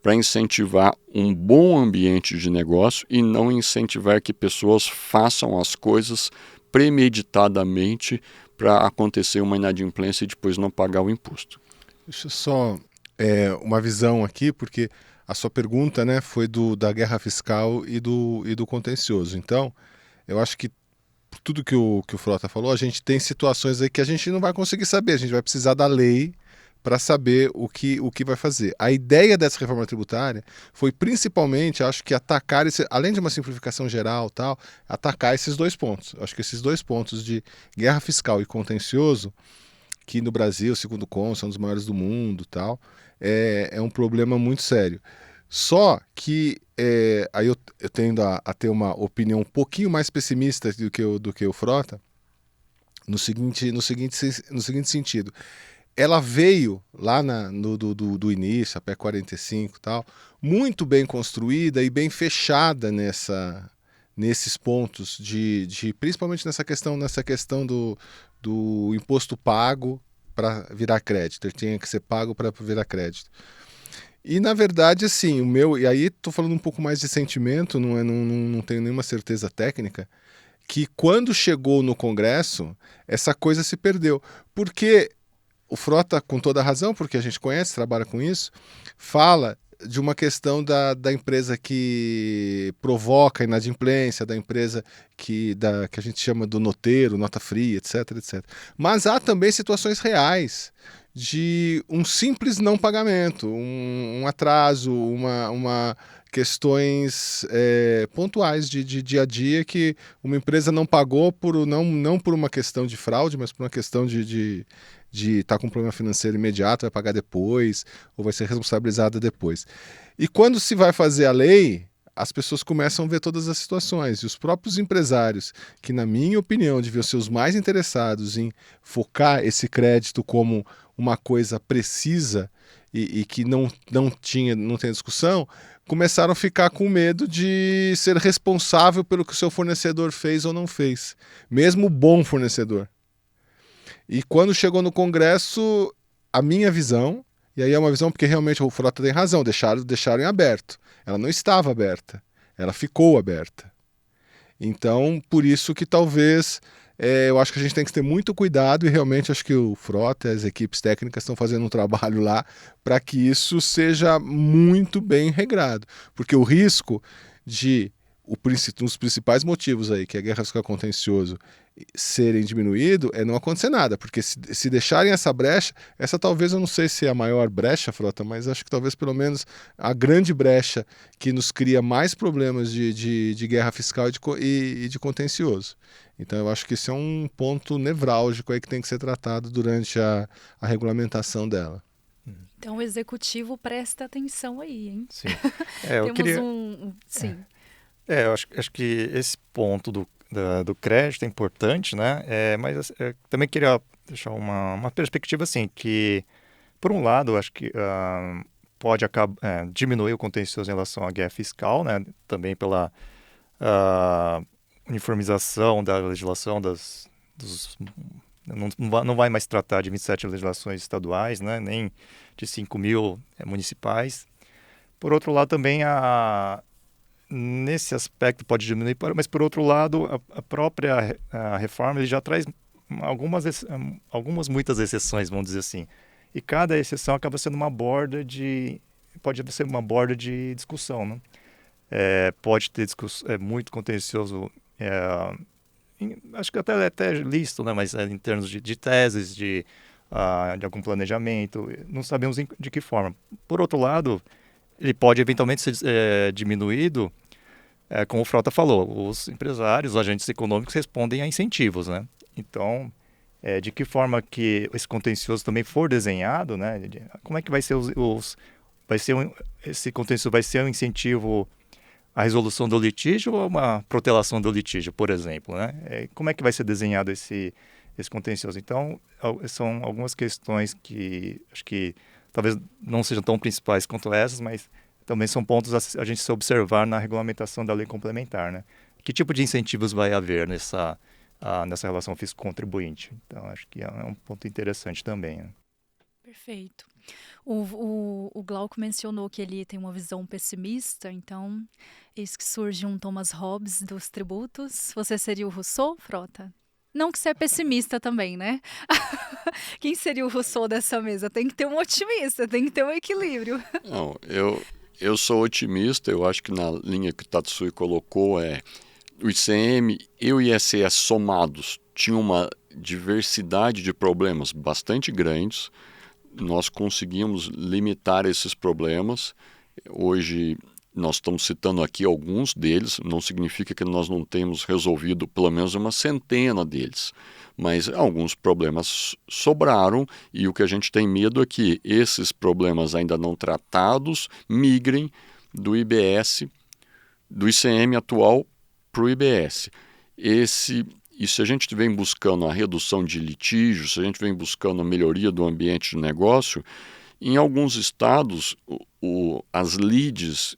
para incentivar um bom ambiente de negócio e não incentivar que pessoas façam as coisas premeditadamente para acontecer uma inadimplência e depois não pagar o imposto. Deixa eu só uma visão aqui, porque a sua pergunta, né, foi da guerra fiscal e do contencioso. Então, eu acho que por tudo que o Frota falou, a gente tem situações aí que a gente não vai conseguir saber, a gente vai precisar da lei para saber o que vai fazer. A ideia dessa reforma tributária foi principalmente, acho que atacar, além de uma simplificação geral, tal, atacar esses dois pontos. Acho que esses dois pontos de guerra fiscal e contencioso, que no Brasil, segundo o CON, são dos maiores do mundo, tal, é um problema muito sério. Só que aí eu tendo a ter uma opinião um pouquinho mais pessimista do que o Frota, no seguinte sentido. Ela veio lá do início, a PEC 45 e tal, muito bem construída e bem fechada nesses pontos, principalmente nessa questão do imposto pago para virar crédito. Ele tinha que ser pago para virar crédito. E, na verdade, assim, e aí estou falando um pouco mais de sentimento, não tenho nenhuma certeza técnica, que quando chegou no Congresso, essa coisa se perdeu. Porque o Frota, com toda a razão, porque a gente conhece, trabalha com isso, fala de uma questão da empresa que provoca inadimplência, da empresa que a gente chama do noteiro, nota fria, etc, etc. Mas há também situações reais de um simples não pagamento, um atraso, questões pontuais de dia a dia que uma empresa não pagou não por uma questão de fraude, mas por uma questão de estar com um problema financeiro imediato, vai pagar depois, ou vai ser responsabilizada depois. E quando se vai fazer a lei, as pessoas começam a ver todas as situações. E os próprios empresários, que na minha opinião deviam ser os mais interessados em focar esse crédito como uma coisa precisa e que não tem discussão, começaram a ficar com medo de ser responsável pelo que o seu fornecedor fez ou não fez, mesmo o bom fornecedor. E quando chegou no Congresso, a minha visão, e aí é uma visão porque realmente o Frota tem razão, deixaram em aberto. Ela não estava aberta, ela ficou aberta. Então, por isso que talvez eu acho que a gente tem que ter muito cuidado e realmente acho que o Frota e as equipes técnicas estão fazendo um trabalho lá para que isso seja muito bem regrado. Porque o risco de um dos principais motivos aí, que é a guerra fiscal contencioso, serem diminuído é não acontecer nada, porque se deixarem essa brecha, essa talvez, eu não sei se é a maior brecha, Frota, mas acho que talvez pelo menos a grande brecha que nos cria mais problemas de guerra fiscal e de contencioso. Então eu acho que esse é um ponto nevrálgico aí que tem que ser tratado durante a regulamentação dela. Então o executivo presta atenção aí, hein? Sim. Eu queria... Sim. Eu acho que esse ponto do crédito é importante, né? Mas também queria deixar uma perspectiva assim, que, por um lado, acho que pode diminuir o contencioso em relação à guerra fiscal, né? Também pela uniformização da legislação não vai mais tratar de 27 legislações estaduais, né? Nem de 5.000 municipais. Por outro lado, também nesse aspecto pode diminuir, mas por outro lado, a própria reforma ele já traz muitas exceções, vamos dizer assim. E cada exceção acaba sendo pode ser uma borda de discussão, né? pode ter muito contencioso, acho que até listo, né? Mas em termos de teses, de algum planejamento, não sabemos de que forma. Por outro lado, ele pode eventualmente ser diminuído, como o Frota falou, os empresários, os agentes econômicos respondem a incentivos, né? Então, de que forma que esse contencioso também for desenhado, né? Como é que vai ser esse contencioso vai ser um incentivo à resolução do litígio ou uma protelação do litígio, por exemplo, né? Como é que vai ser desenhado esse contencioso? Então, são algumas questões que acho que talvez não sejam tão principais quanto essas, mas também são pontos a gente se observar na regulamentação da lei complementar, né? Que tipo de incentivos vai haver nessa relação fisco-contribuinte? Então, acho que é um ponto interessante também, né? Perfeito. O Glauco mencionou que ele tem uma visão pessimista, então eis que surge um Thomas Hobbes dos tributos. Você seria o Rousseau, Frota? Não que você é pessimista também, né? Quem seria o Rousseau dessa mesa? Tem que ter um otimista, tem que ter um equilíbrio. Não, eu sou otimista, eu acho que na linha que o Tatsui colocou o ICM e o ISS somados tinham uma diversidade de problemas bastante grandes. Nós conseguimos limitar esses problemas. Hoje nós estamos citando aqui alguns deles, não significa que nós não temos resolvido pelo menos uma centena deles, mas alguns problemas sobraram e o que a gente tem medo é que esses problemas ainda não tratados migrem do IBS, do ICM atual para o IBS. E se a gente vem buscando a redução de litígios, se a gente vem buscando a melhoria do ambiente de negócio, em alguns estados, as lides,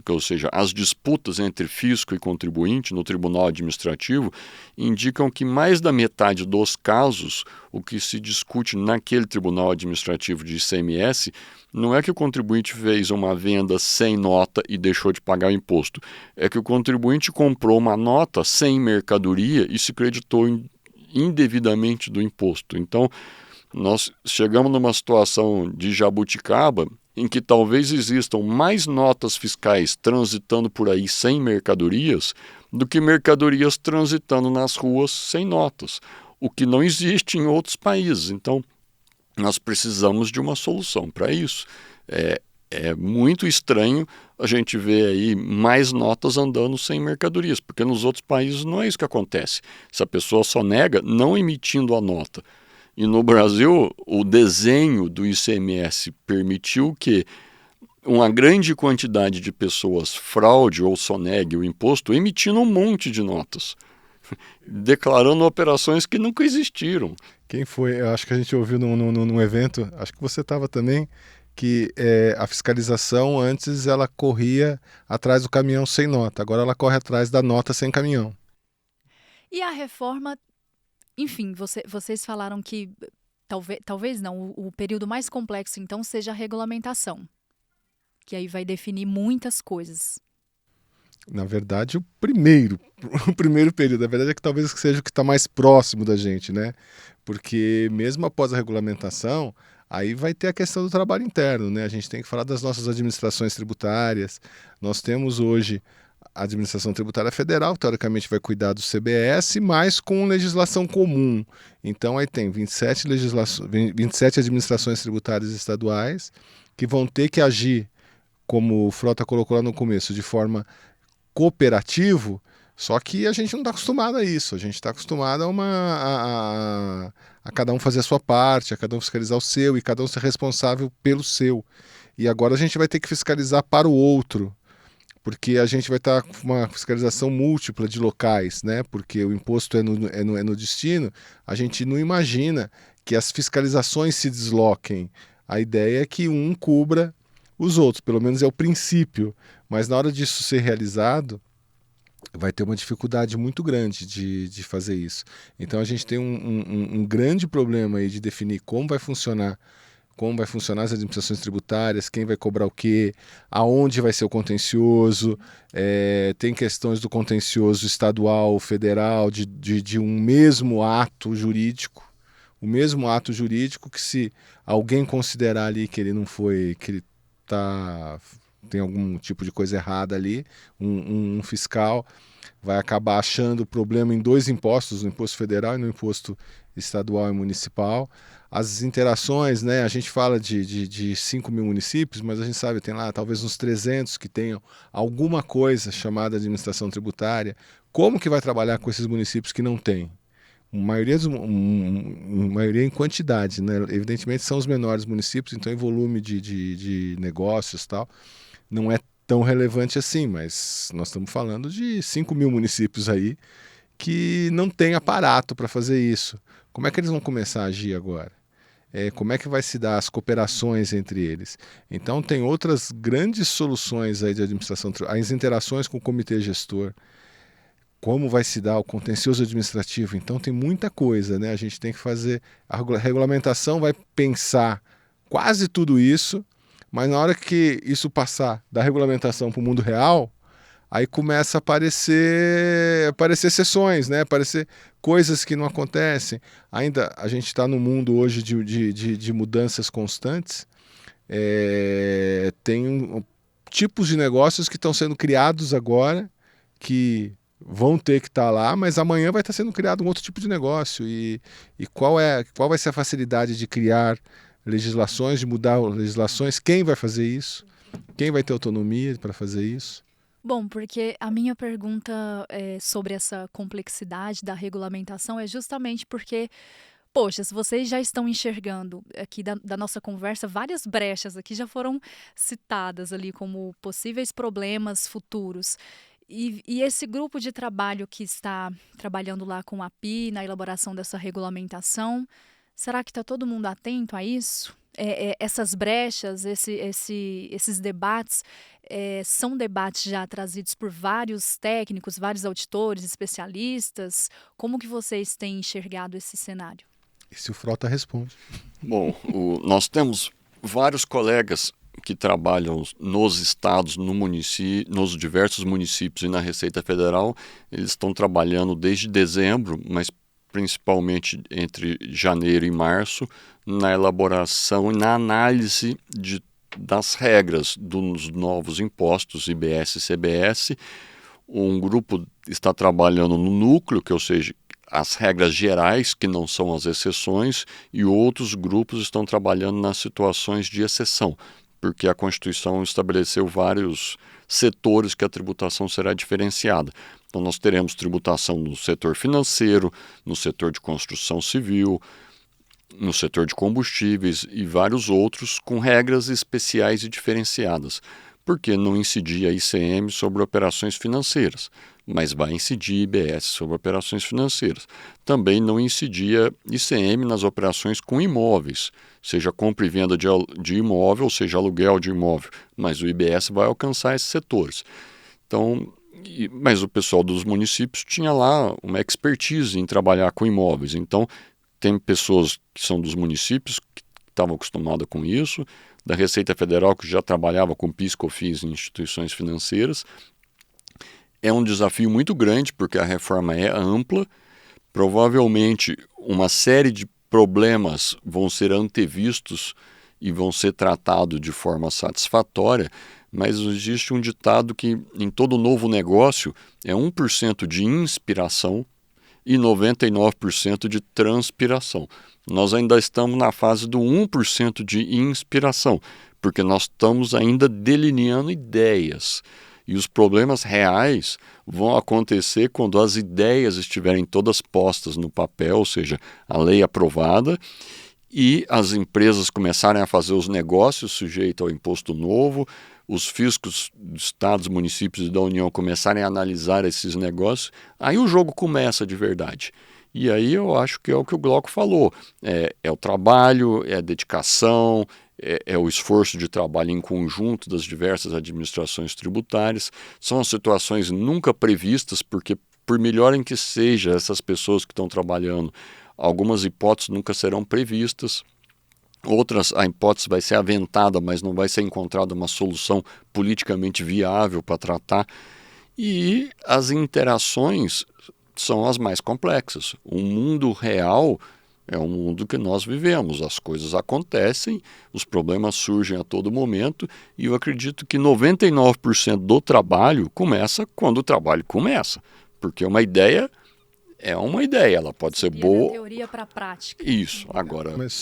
ou seja, as disputas entre fisco e contribuinte no tribunal administrativo, indicam que mais da metade dos casos, o que se discute naquele tribunal administrativo de ICMS, não é que o contribuinte fez uma venda sem nota e deixou de pagar o imposto, é que o contribuinte comprou uma nota sem mercadoria e se creditou indevidamente do imposto. Então, nós chegamos numa situação de jabuticaba em que talvez existam mais notas fiscais transitando por aí sem mercadorias do que mercadorias transitando nas ruas sem notas, o que não existe em outros países. Então, nós precisamos de uma solução para isso. É muito estranho a gente ver aí mais notas andando sem mercadorias, porque nos outros países não é isso que acontece. Se a pessoa só nega não emitindo a nota. E no Brasil, o desenho do ICMS permitiu que uma grande quantidade de pessoas fraude ou sonegue o imposto emitindo um monte de notas, declarando operações que nunca existiram. Quem foi? Eu acho que a gente ouviu num evento, acho que você estava também, que a fiscalização antes ela corria atrás do caminhão sem nota, agora ela corre atrás da nota sem caminhão. E a reforma, enfim, vocês falaram que talvez não, o período mais complexo então seja a regulamentação, que aí vai definir muitas coisas. Na verdade, o primeiro período, na verdade é que talvez seja o que está mais próximo da gente, né? Porque mesmo após a regulamentação, aí vai ter a questão do trabalho interno, né? A gente tem que falar das nossas administrações tributárias. Nós temos hoje a administração tributária federal, que teoricamente vai cuidar do CBS, mas com legislação comum. Então aí tem 27 administrações tributárias estaduais que vão ter que agir, como o Frota colocou lá no começo, de forma cooperativo, só que a gente não está acostumado a isso. A gente está acostumado a cada um fazer a sua parte, a cada um fiscalizar o seu e cada um ser responsável pelo seu. E agora a gente vai ter que fiscalizar para o outro, porque a gente vai estar com uma fiscalização múltipla de locais, né? Porque o imposto é no destino, a gente não imagina que as fiscalizações se desloquem. A ideia é que um cubra os outros, pelo menos é o princípio, mas na hora disso ser realizado, vai ter uma dificuldade muito grande de fazer isso. Então a gente tem um grande problema aí de definir como vai funcionar as administrações tributárias, quem vai cobrar o quê, aonde vai ser o contencioso, tem questões do contencioso estadual, federal, de um mesmo ato jurídico, que se alguém considerar ali que ele não foi, que ele está tem algum tipo de coisa errada ali, um fiscal vai acabar achando problema em dois impostos, no imposto federal e no imposto estadual e municipal. As interações, né, a gente fala de 5 mil municípios, mas a gente sabe, tem lá talvez uns 300 que tenham alguma coisa chamada administração tributária. Como que vai trabalhar com esses municípios que não têm? Maioria em quantidade, né? Evidentemente são os menores municípios, então em volume de negócios e tal, não é tão relevante assim, mas nós estamos falando de 5 mil municípios aí que não tem aparato para fazer isso. Como é que eles vão começar a agir agora? Como é que vai se dar as cooperações entre eles? Então tem outras grandes soluções aí de administração, as interações com o comitê gestor, como vai se dar o contencioso administrativo. Então tem muita coisa, né? A gente tem que fazer, a regulamentação vai pensar quase tudo isso, mas na hora que isso passar da regulamentação para o mundo real, aí começa a aparecer exceções, né? Aparecer coisas que não acontecem. Ainda a gente está num mundo hoje de mudanças constantes. Tem tipos de negócios que estão sendo criados agora que vão ter que estar lá, mas amanhã vai estar sendo criado um outro tipo de negócio. E qual vai ser a facilidade de criar legislações, de mudar legislações? Quem vai fazer isso? Quem vai ter autonomia para fazer isso? Bom, porque a minha pergunta sobre essa complexidade da regulamentação é justamente porque, poxa, se vocês já estão enxergando aqui da nossa conversa, várias brechas aqui já foram citadas ali como possíveis problemas futuros. E esse grupo de trabalho que está trabalhando lá com a API na elaboração dessa regulamentação, será que está todo mundo atento a isso? Essas brechas, esses debates, são debates já trazidos por vários técnicos, vários auditores, especialistas. Como que vocês têm enxergado esse cenário? E se o Frota responde? Bom, nós temos vários colegas que trabalham nos estados, nos diversos municípios e na Receita Federal. Eles estão trabalhando desde dezembro, mas principalmente entre janeiro e março, na elaboração e na análise das regras dos novos impostos, IBS e CBS. Um grupo está trabalhando no núcleo, que ou seja, as regras gerais, que não são as exceções, e outros grupos estão trabalhando nas situações de exceção, porque a Constituição estabeleceu vários setores que a tributação será diferenciada. Então nós teremos tributação no setor financeiro, no setor de construção civil, no setor de combustíveis e vários outros com regras especiais e diferenciadas, porque não incidia ICM sobre operações financeiras, mas vai incidir IBS sobre operações financeiras. Também não incidia ICM nas operações com imóveis, seja compra e venda de imóvel, seja aluguel de imóvel, mas o IBS vai alcançar esses setores. Então, mas o pessoal dos municípios tinha lá uma expertise em trabalhar com imóveis. Então, tem pessoas que são dos municípios que estavam acostumadas com isso, da Receita Federal que já trabalhava com PIS, COFINS em instituições financeiras. É um desafio muito grande porque a reforma é ampla. Provavelmente uma série de problemas vão ser antevistos e vão ser tratados de forma satisfatória, mas existe um ditado que em todo novo negócio é 1% de inspiração e 99% de transpiração. Nós ainda estamos na fase do 1% de inspiração, porque nós estamos ainda delineando ideias. E os problemas reais vão acontecer quando as ideias estiverem todas postas no papel, ou seja, a lei aprovada, e as empresas começarem a fazer os negócios sujeitos ao imposto novo, os fiscos dos estados, municípios e da União começarem a analisar esses negócios, aí o jogo começa de verdade. E aí eu acho que é o que o Glauco falou, é o trabalho, é a dedicação, é o esforço de trabalho em conjunto das diversas administrações tributárias. São as situações nunca previstas, porque por melhor em que seja essas pessoas que estão trabalhando, algumas hipóteses nunca serão previstas. Outras, a hipótese vai ser aventada, mas não vai ser encontrada uma solução politicamente viável para tratar. E as interações são as mais complexas. O mundo real É um mundo que nós vivemos, as coisas acontecem, os problemas surgem a todo momento e eu acredito que 99% do trabalho começa quando o trabalho começa, porque uma ideia é uma ideia, ela pode ser boa. Da teoria para a prática. Isso, agora... Mas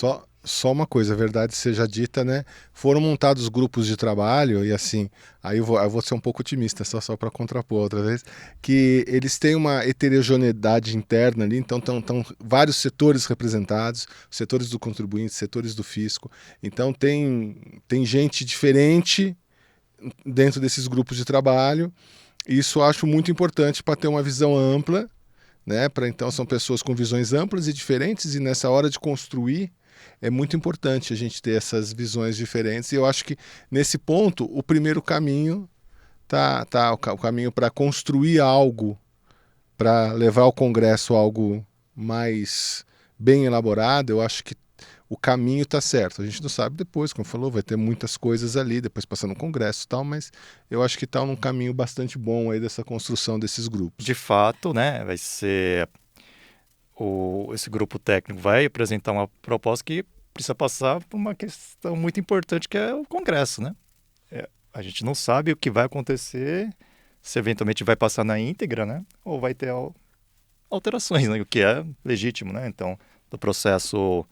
só uma coisa, a verdade seja dita, né? Foram montados grupos de trabalho e assim, aí eu vou ser um pouco otimista, só para contrapor outra vez, que eles têm uma heterogeneidade interna ali, então estão vários setores representados, setores do contribuinte, setores do fisco, então tem gente diferente dentro desses grupos de trabalho, e isso eu acho muito importante para ter uma visão ampla, né? Então são pessoas com visões amplas e diferentes, e nessa hora de construir é muito importante a gente ter essas visões diferentes. E eu acho que nesse ponto o primeiro caminho o caminho para construir algo, para levar ao Congresso algo mais bem elaborado. Eu acho que o caminho está certo. A gente não sabe depois, como falou, vai ter muitas coisas ali, depois passando no Congresso e tal, mas eu acho que está num caminho bastante bom aí dessa construção desses grupos. De fato, né, vai ser esse grupo técnico vai apresentar uma proposta que precisa passar por uma questão muito importante, que é o Congresso, né? A gente não sabe o que vai acontecer, se eventualmente vai passar na íntegra, né? Ou vai ter alterações, né? O que é legítimo, né? Então, do processo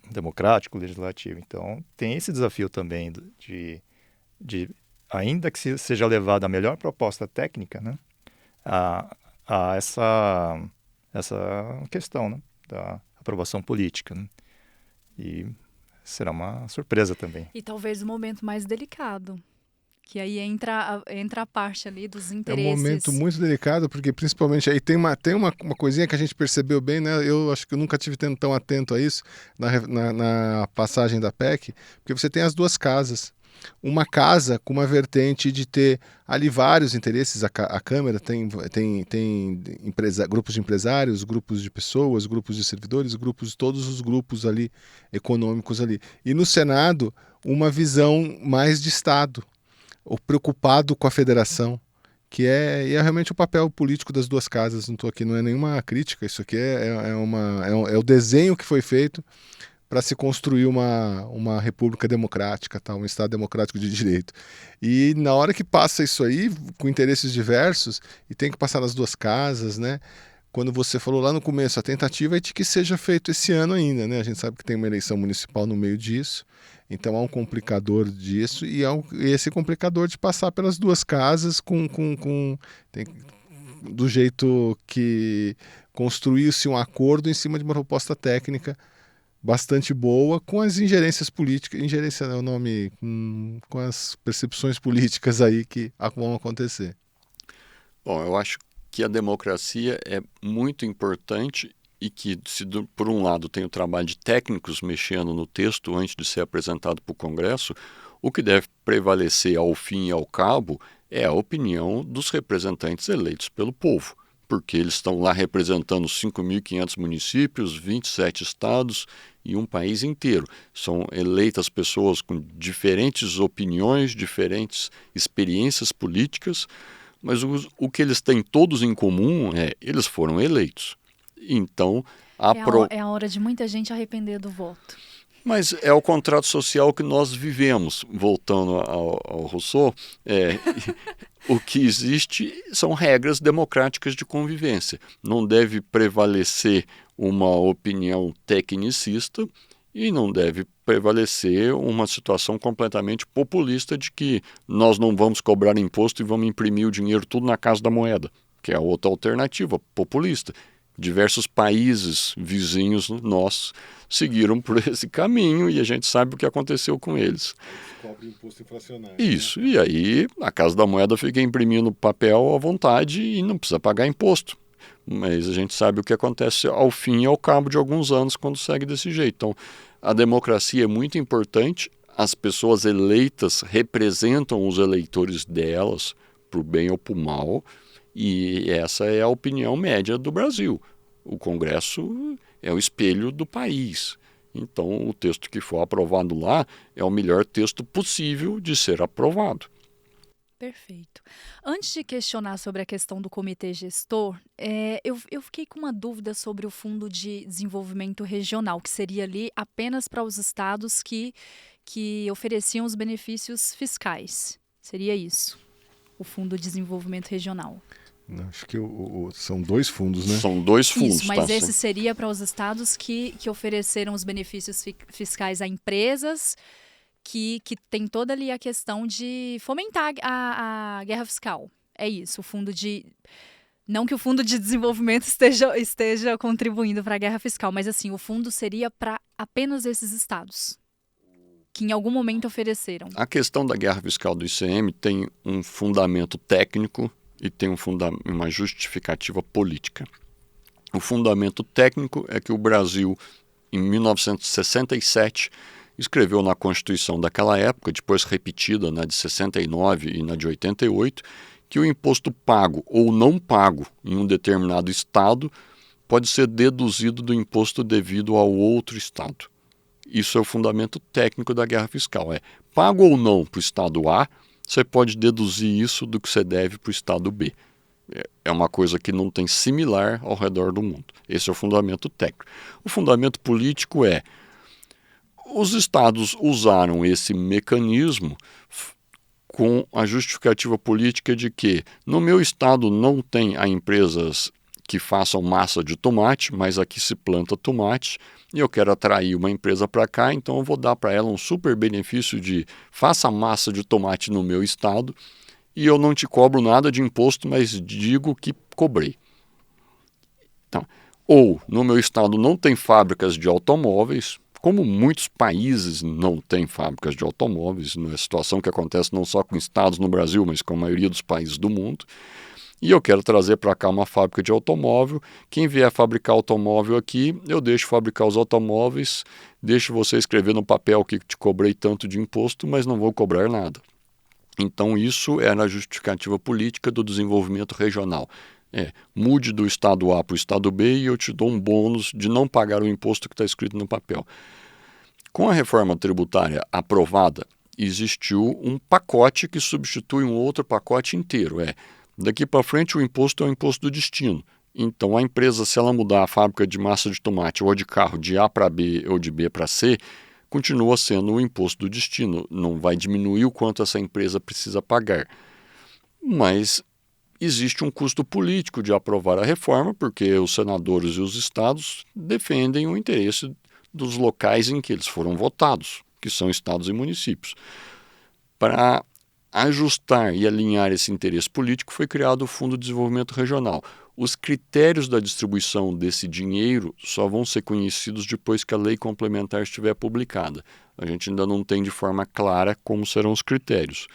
democrático, legislativo. Então, tem esse desafio também de ainda que seja levada a melhor proposta técnica, né? A essa questão, né, da aprovação política, né? E será uma surpresa também. E talvez o momento mais delicado, que aí entra a parte ali dos interesses. É um momento muito delicado, porque principalmente aí tem uma coisinha que a gente percebeu bem, né? Eu acho que eu nunca tive tão atento a isso na passagem da PEC, porque você tem as duas casas. Uma casa com uma vertente de ter ali vários interesses, a Câmara tem grupos de empresários, grupos de pessoas, grupos de servidores, todos os grupos ali econômicos ali. E no Senado, uma visão mais de Estado, ou preocupado com a federação, que é realmente o papel político das duas casas. Não estou aqui, não é nenhuma crítica, isso aqui é o desenho que foi feito para se construir uma república democrática, tá? Um Estado democrático de direito. E na hora que passa isso aí, com interesses diversos, e tem que passar nas duas casas, né? Quando você falou lá no começo, a tentativa é de que seja feito esse ano ainda, né? A gente sabe que tem uma eleição municipal no meio disso, então há um complicador disso, e esse complicador de passar pelas duas casas do jeito que construiu-se um acordo em cima de uma proposta técnica bastante boa, com as ingerências políticas, ingerência é o nome, com as percepções políticas aí que vão acontecer. Bom, eu acho que a democracia é muito importante e que, por um lado, tem o trabalho de técnicos mexendo no texto antes de ser apresentado para o Congresso, o que deve prevalecer ao fim e ao cabo é a opinião dos representantes eleitos pelo povo, porque eles estão lá representando 5.500 municípios, 27 estados e um país inteiro. São eleitas pessoas com diferentes opiniões, diferentes experiências políticas, mas o que eles têm todos em comum é eles foram eleitos. Então, é a hora de muita gente arrepender do voto. Mas é o contrato social que nós vivemos. Voltando ao Rousseau, o que existe são regras democráticas de convivência. Não deve prevalecer uma opinião tecnicista e não deve prevalecer uma situação completamente populista de que nós não vamos cobrar imposto e vamos imprimir o dinheiro tudo na Casa da Moeda, que é a outra alternativa populista. Diversos países vizinhos nossos seguiram por esse caminho e a gente sabe o que aconteceu com eles. Cobre imposto inflacionário. Isso, e aí a Casa da Moeda fica imprimindo papel à vontade e não precisa pagar imposto. Mas a gente sabe o que acontece ao fim e ao cabo de alguns anos quando segue desse jeito. Então, a democracia é muito importante, as pessoas eleitas representam os eleitores delas, para o bem ou para o mal, e essa é a opinião média do Brasil. O Congresso é o espelho do país. Então, o texto que for aprovado lá é o melhor texto possível de ser aprovado. Perfeito. Antes de questionar sobre a questão do comitê gestor, eu fiquei com uma dúvida sobre o Fundo de Desenvolvimento Regional, que seria ali apenas para os estados que ofereciam os benefícios fiscais. Seria isso, o Fundo de Desenvolvimento Regional. Não, acho que são 2 fundos, né? São 2 fundos, Isso, mas tá? esse seria para os estados que ofereceram os benefícios fiscais a empresas que tem toda ali a questão de fomentar a guerra fiscal. É isso, o fundo de... Não que o Fundo de Desenvolvimento esteja contribuindo para a guerra fiscal, mas assim, o fundo seria para apenas esses estados que em algum momento ofereceram. A questão da guerra fiscal do ICM tem um fundamento técnico e tem uma justificativa política. O fundamento técnico é que o Brasil, em 1967, escreveu na Constituição daquela época, depois repetida na de 69 e na de 88, que o imposto pago ou não pago em um determinado estado pode ser deduzido do imposto devido ao outro estado. Isso é o fundamento técnico da guerra fiscal. Pago ou não para o estado A, você pode deduzir isso do que você deve para o estado B. É uma coisa que não tem similar ao redor do mundo. Esse é o fundamento técnico. O fundamento político é: os estados usaram esse mecanismo com a justificativa política de que no meu estado não tem empresas que façam massa de tomate, mas aqui se planta tomate e eu quero atrair uma empresa para cá, então eu vou dar para ela um super benefício de faça massa de tomate no meu estado e eu não te cobro nada de imposto, mas digo que cobrei. Então, ou no meu estado não tem fábricas de automóveis, como muitos países não têm fábricas de automóveis, não é situação que acontece não só com estados no Brasil, mas com a maioria dos países do mundo, e eu quero trazer para cá uma fábrica de automóvel. Quem vier fabricar automóvel aqui, eu deixo fabricar os automóveis, deixo você escrever no papel que te cobrei tanto de imposto, mas não vou cobrar nada. Então isso era a justificativa política do desenvolvimento regional. Mude do estado A para o estado B e eu te dou um bônus de não pagar o imposto que está escrito no papel. Com a reforma tributária aprovada, existiu um pacote que substitui um outro pacote inteiro. Daqui para frente o imposto é o imposto do destino. Então a empresa, se ela mudar a fábrica de massa de tomate ou de carro de A para B ou de B para C, continua sendo o imposto do destino. Não vai diminuir o quanto essa empresa precisa pagar. Mas existe um custo político de aprovar a reforma, porque os senadores e os estados defendem o interesse dos locais em que eles foram votados, que são estados e municípios. Para ajustar e alinhar esse interesse político, foi criado o Fundo de Desenvolvimento Regional. Os critérios da distribuição desse dinheiro só vão ser conhecidos depois que a lei complementar estiver publicada. A gente ainda não tem de forma clara como serão os critérios.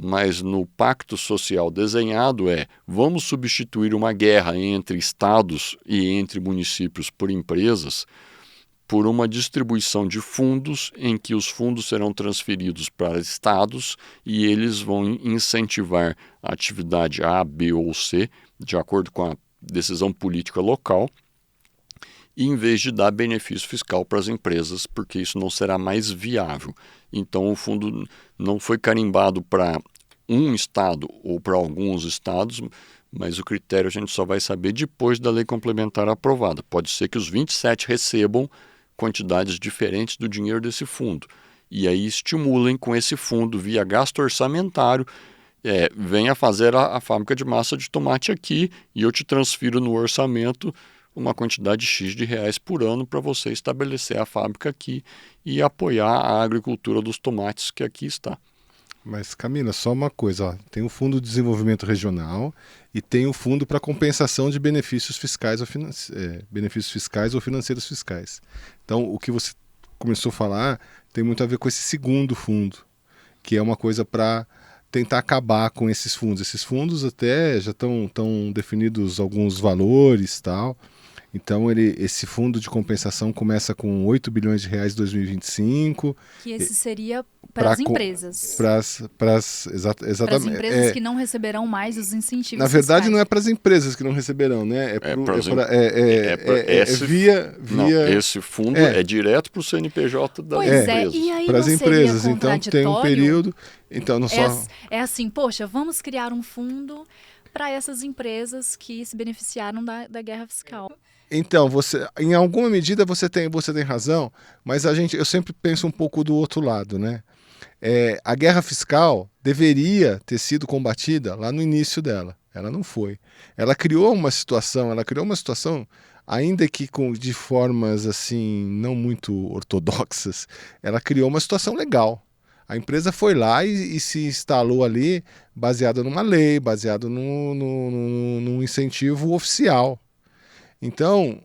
Mas no pacto social desenhado vamos substituir uma guerra entre estados e entre municípios por empresas por uma distribuição de fundos em que os fundos serão transferidos para estados e eles vão incentivar a atividade A, B ou C, de acordo com a decisão política local, e em vez de dar benefício fiscal para as empresas, porque isso não será mais viável. Então o fundo não foi carimbado para um estado ou para alguns estados, mas o critério a gente só vai saber depois da lei complementar aprovada. Pode ser que os 27 recebam quantidades diferentes do dinheiro desse fundo. E aí estimulem com esse fundo, via gasto orçamentário, venha fazer a fábrica de massa de tomate aqui e eu te transfiro no orçamento uma quantidade X de reais por ano para você estabelecer a fábrica aqui e apoiar a agricultura dos tomates que aqui está. Mas, Camila, só uma coisa, ó. Tem o Fundo de Desenvolvimento Regional e tem o Fundo para Compensação de Benefícios Fiscais ou Financeiros Fiscais. Então, o que você começou a falar tem muito a ver com esse segundo fundo, que é uma coisa para tentar acabar com esses fundos. Esses fundos até já estão definidos alguns valores e tal, Então esse fundo de compensação começa com 8 bilhões de reais em 2025. Que esse seria para as empresas. Exatamente. Para as empresas que não receberão mais os incentivos Na verdade, fiscais. não é para as empresas que não receberão, né? Esse fundo é direto para o CNPJ das empresas. E aí para as empresas. Então tem um período. Então não só. É assim, poxa, vamos criar um fundo para essas empresas que se beneficiaram da guerra fiscal. Então, em alguma medida você tem razão, mas eu sempre penso um pouco do outro lado, né? A guerra fiscal deveria ter sido combatida lá no início dela. Ela não foi. Ela criou uma situação, ainda que de formas assim não muito ortodoxas, ela criou uma situação legal. A empresa foi lá e se instalou ali baseada numa lei, baseado num incentivo oficial. Então,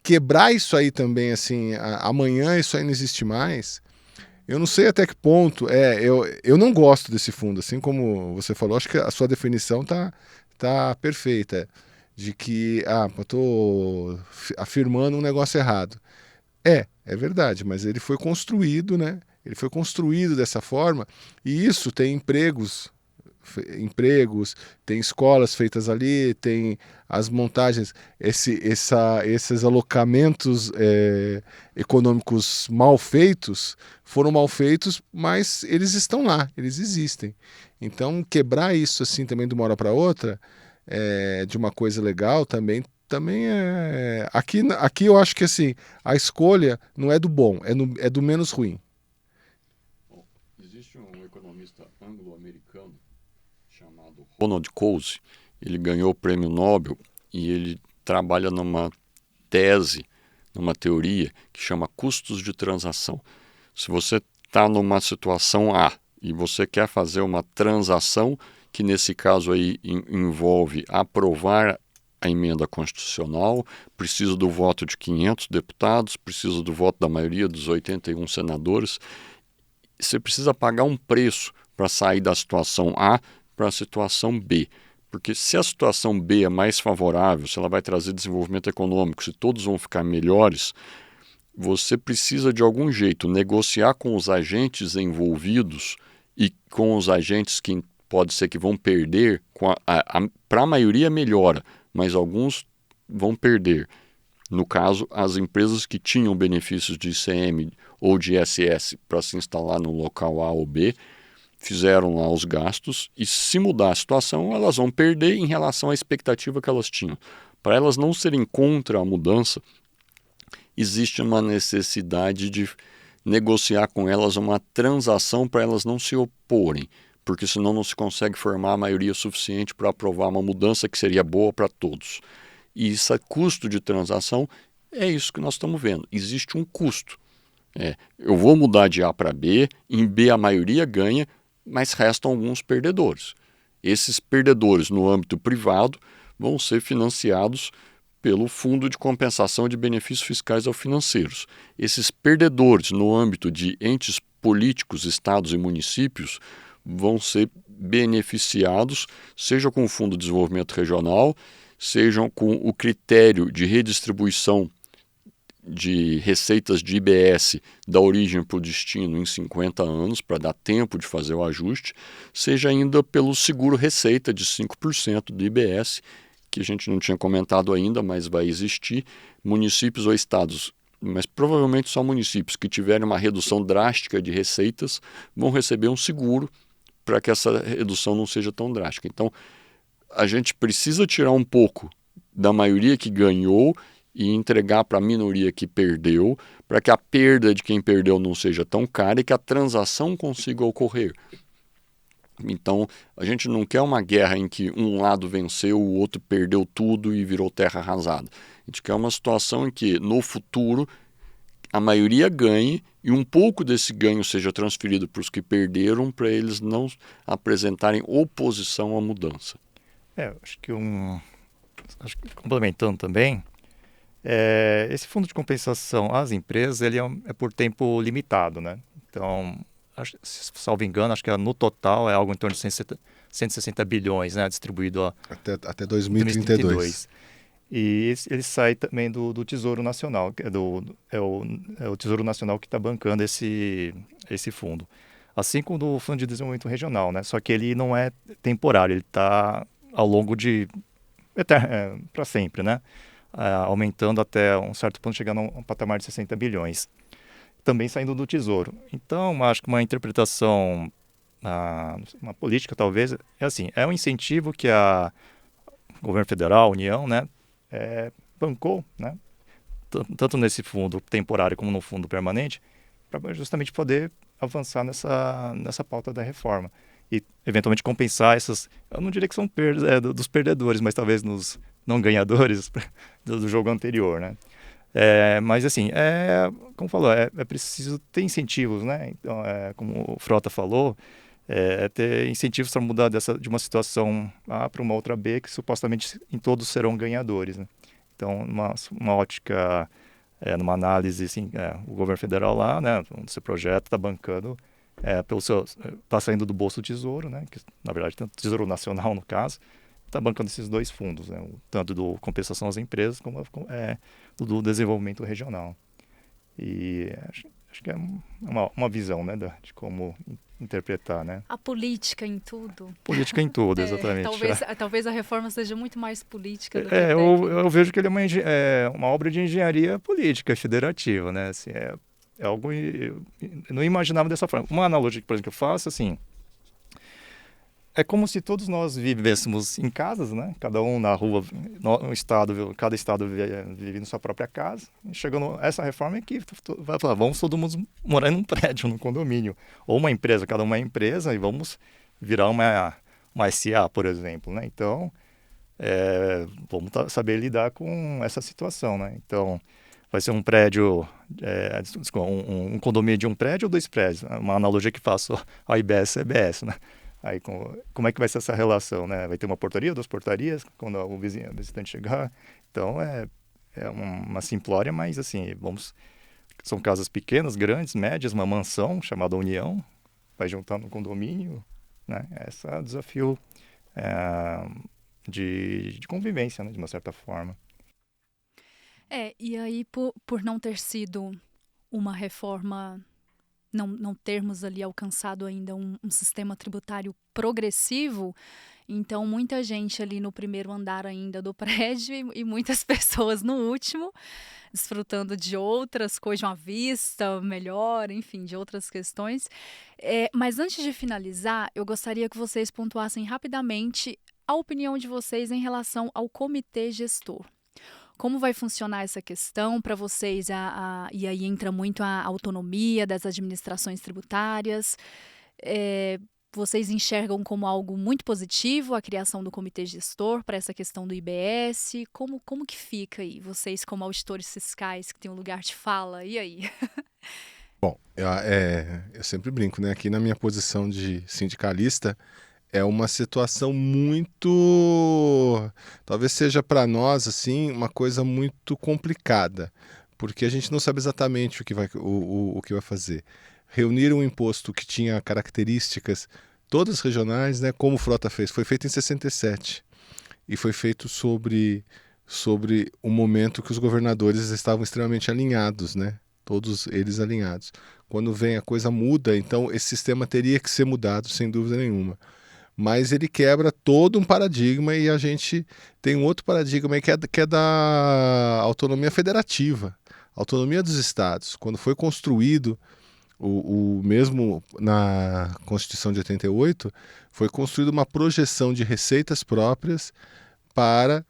quebrar isso aí também, assim, amanhã isso aí não existe mais, eu não sei até que ponto. Eu não gosto desse fundo, assim como você falou, acho que a sua definição tá perfeita, de que eu estou afirmando um negócio errado. É verdade, mas ele foi construído, né? Ele foi construído dessa forma, e isso tem empregos, tem escolas feitas ali, tem as montagens, esses alocamentos econômicos foram mal feitos, mas eles estão lá, eles existem. Então, quebrar isso assim também de uma hora para outra, de uma coisa legal também é... Aqui eu acho que assim, a escolha não é do bom, é do menos ruim. Existe um economista anglo-americano chamado Ronald Coase. Ele ganhou o prêmio Nobel e ele trabalha numa tese, numa teoria que chama custos de transação. Se você está numa situação A e você quer fazer uma transação, que nesse caso aí envolve aprovar a emenda constitucional, precisa do voto de 500 deputados, precisa do voto da maioria dos 81 senadores, você precisa pagar um preço para sair da situação A para a situação B. Porque se a situação B é mais favorável, se ela vai trazer desenvolvimento econômico, se todos vão ficar melhores, você precisa de algum jeito negociar com os agentes envolvidos e com os agentes que pode ser que vão perder, para a maioria melhora, mas alguns vão perder. No caso, as empresas que tinham benefícios de ICM ou de ISS para se instalar no local A ou B, fizeram lá os gastos e, se mudar a situação, elas vão perder em relação à expectativa que elas tinham. Para elas não serem contra a mudança, existe uma necessidade de negociar com elas uma transação para elas não se oporem, porque senão não se consegue formar a maioria suficiente para aprovar uma mudança que seria boa para todos. E esse custo de transação é isso que nós estamos vendo. Existe um custo. Eu vou mudar de A para B, em B a maioria ganha, mas restam alguns perdedores. Esses perdedores no âmbito privado vão ser financiados pelo Fundo de Compensação de Benefícios Fiscais aos Financeiros. Esses perdedores no âmbito de entes políticos, estados e municípios vão ser beneficiados, seja com o Fundo de Desenvolvimento Regional, sejam com o critério de redistribuição de receitas de IBS da origem para o destino em 50 anos, para dar tempo de fazer o ajuste, seja ainda pelo seguro-receita de 5% do IBS, que a gente não tinha comentado ainda, mas vai existir. Municípios ou estados, mas provavelmente só municípios que tiverem uma redução drástica de receitas, vão receber um seguro para que essa redução não seja tão drástica. Então, a gente precisa tirar um pouco da maioria que ganhou e entregar para a minoria que perdeu, para que a perda de quem perdeu não seja tão cara e que a transação consiga ocorrer. Então, a gente não quer uma guerra em que um lado venceu, o outro perdeu tudo e virou terra arrasada. A gente quer uma situação em que, no futuro, a maioria ganhe e um pouco desse ganho seja transferido para os que perderam, para eles não apresentarem oposição à mudança. Acho que complementando também, esse fundo de compensação às empresas ele é por tempo limitado, né? Então, salvo engano, acho que no total é algo em torno de 160 bilhões, né? Distribuído até 2032. E ele sai também do Tesouro Nacional, que é o Tesouro Nacional que está bancando esse fundo. Assim como o Fundo de Desenvolvimento Regional, né? Só que ele não é temporário, ele está ao longo de para sempre, né? Aumentando até um certo ponto, chegando a um patamar de 60 bilhões. Também saindo do Tesouro. Então, acho que uma interpretação, uma política talvez, é assim, é um incentivo que o governo federal, a União, né, bancou, né, tanto nesse fundo temporário como no fundo permanente, para justamente poder avançar nessa pauta da reforma. E, eventualmente, compensar essas... Eu não diria que são perdas dos perdedores, mas talvez nos não ganhadores do jogo anterior, né? Mas, assim, como falou, é preciso ter incentivos, né? Então, como o Frota falou, ter incentivos para mudar de uma situação A para uma outra B, que supostamente em todos serão ganhadores, né? Então, uma ótica, numa análise, assim, o governo federal lá, né, o seu projeto está bancando, está saindo do bolso do Tesouro, né, que na verdade tem o Tesouro Nacional no caso, está bancando esses dois fundos, né, tanto do compensação às empresas como do desenvolvimento regional. E acho que é uma visão, né, de como interpretar, né? A política em tudo. Política em tudo, exatamente. Talvez a reforma seja muito mais política do que eu vejo que ele é uma obra de engenharia política federativa, né? Assim, é algo... Eu não imaginava dessa forma. Uma analogia, por exemplo, que eu faço, assim... É como se todos nós vivêssemos em casas, né? Cada um na rua, cada estado vive na sua própria casa. Chegando essa reforma é que vai falar, vamos todo mundo morar num prédio, num condomínio. Ou uma empresa, cada uma é empresa, e vamos virar uma SA, por exemplo, né? Então, vamos saber lidar com essa situação, né? Então, vai ser um prédio, um condomínio de um prédio ou 2 prédios? Uma analogia que faço ao IBS-CBS, né? Aí, como é que vai ser essa relação, né? Vai ter uma portaria, 2 portarias, quando o visitante chegar. Então, é uma simplória, mas, assim, são casas pequenas, grandes, médias, uma mansão chamada União, vai juntar no condomínio, né? Esse é o desafio de convivência, né? De uma certa forma. E aí, por não ter sido uma reforma... Não termos ali alcançado ainda um sistema tributário progressivo, então muita gente ali no primeiro andar ainda do prédio e muitas pessoas no último, desfrutando de outras coisas, de uma vista melhor, enfim, de outras questões. Mas antes de finalizar, eu gostaria que vocês pontuassem rapidamente a opinião de vocês em relação ao comitê gestor. Como vai funcionar essa questão para vocês? E aí entra muito a autonomia das administrações tributárias. Vocês enxergam como algo muito positivo a criação do comitê gestor para essa questão do IBS? Como que fica aí? Vocês como auditores fiscais que têm um lugar de fala, e aí? Bom, eu sempre brinco, né? Aqui na minha posição de sindicalista, é uma situação muito... Talvez seja para nós, assim, uma coisa muito complicada, porque a gente não sabe exatamente o que vai fazer. Reunir um imposto que tinha características todas regionais, né, como o Frota fez. Foi feito em 67 e foi feito sobre um momento que os governadores estavam extremamente alinhados, né? Todos eles alinhados. Quando vem a coisa muda, então esse sistema teria que ser mudado, sem dúvida nenhuma. Mas ele quebra todo um paradigma e a gente tem um outro paradigma aí que é da autonomia federativa, autonomia dos estados. Quando foi construído, o mesmo na Constituição de 88, foi construída uma projeção de receitas próprias para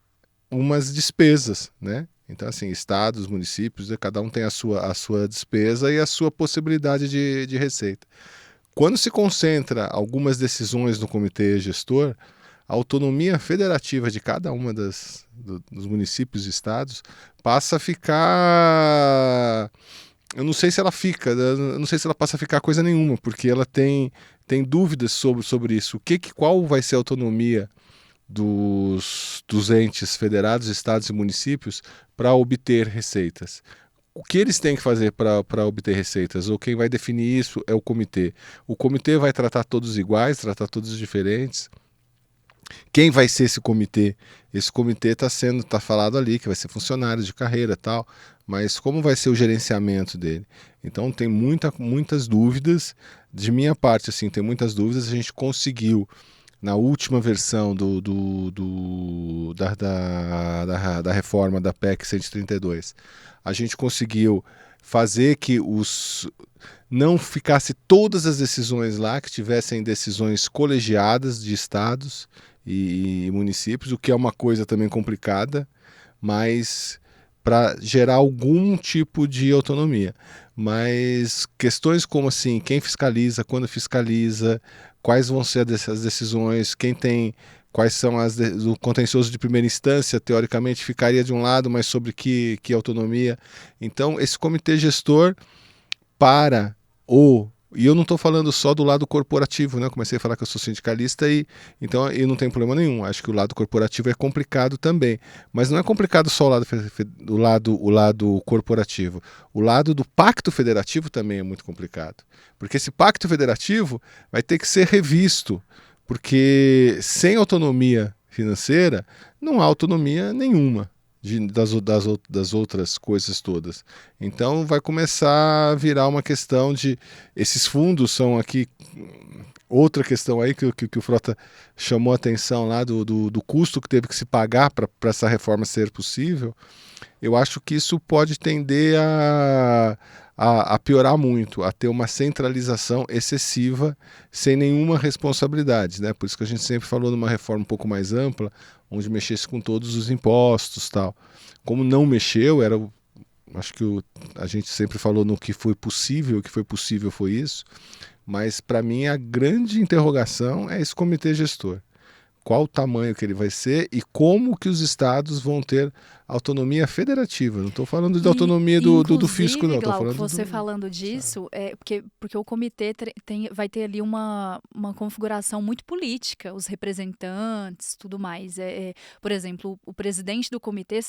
umas despesas, né? Então, assim, estados, municípios, cada um tem a sua despesa e a sua possibilidade de receita. Quando se concentra algumas decisões no comitê gestor, a autonomia federativa de cada uma dos municípios e estados passa a ficar... Eu não sei se ela passa a ficar coisa nenhuma, porque ela tem dúvidas sobre isso. Qual vai ser a autonomia dos entes federados, estados e municípios para obter receitas? O que eles têm que fazer para obter receitas? Ou quem vai definir isso é o comitê. O comitê vai tratar todos iguais, tratar todos diferentes. Quem vai ser esse comitê? Esse comitê está falado ali, que vai ser funcionário de carreira e tal, mas como vai ser o gerenciamento dele? Então tem muitas dúvidas. De minha parte, assim, tem muitas dúvidas. A gente conseguiu, na última versão da reforma da PEC 132, a gente conseguiu fazer que não ficasse todas as decisões lá, que tivessem decisões colegiadas de estados e municípios, o que é uma coisa também complicada, mas para gerar algum tipo de autonomia. Mas questões como assim, quem fiscaliza, quando fiscaliza, quais vão ser as decisões, quais são o contencioso de primeira instância, teoricamente ficaria de um lado, mas sobre que autonomia. Então, esse comitê gestor e eu não estou falando só do lado corporativo, né? Eu comecei a falar que eu sou sindicalista então não tem problema nenhum. Acho que o lado corporativo é complicado também. Mas não é complicado só o lado corporativo. O lado do pacto federativo também é muito complicado. Porque esse pacto federativo vai ter que ser revisto. Porque sem autonomia financeira, não há autonomia nenhuma das outras coisas todas. Então vai começar a virar uma questão de... Esses fundos são aqui... Outra questão aí que o Frota chamou a atenção lá do custo que teve que se pagar para essa reforma ser possível. Eu acho que isso pode tender a piorar muito, a ter uma centralização excessiva sem nenhuma responsabilidade, né? Por isso que a gente sempre falou numa reforma um pouco mais ampla, onde mexesse com todos os impostos, tal. Como não mexeu, acho que a gente sempre falou no que foi possível, o que foi possível foi isso, mas para mim a grande interrogação é esse comitê gestor. Qual o tamanho que ele vai ser e como que os estados vão ter autonomia federativa. Não estou falando de autonomia do fisco, não. Glauco, você falando disso, porque o comitê vai ter ali uma configuração muito política, os representantes, tudo mais. Por exemplo, o presidente do comitê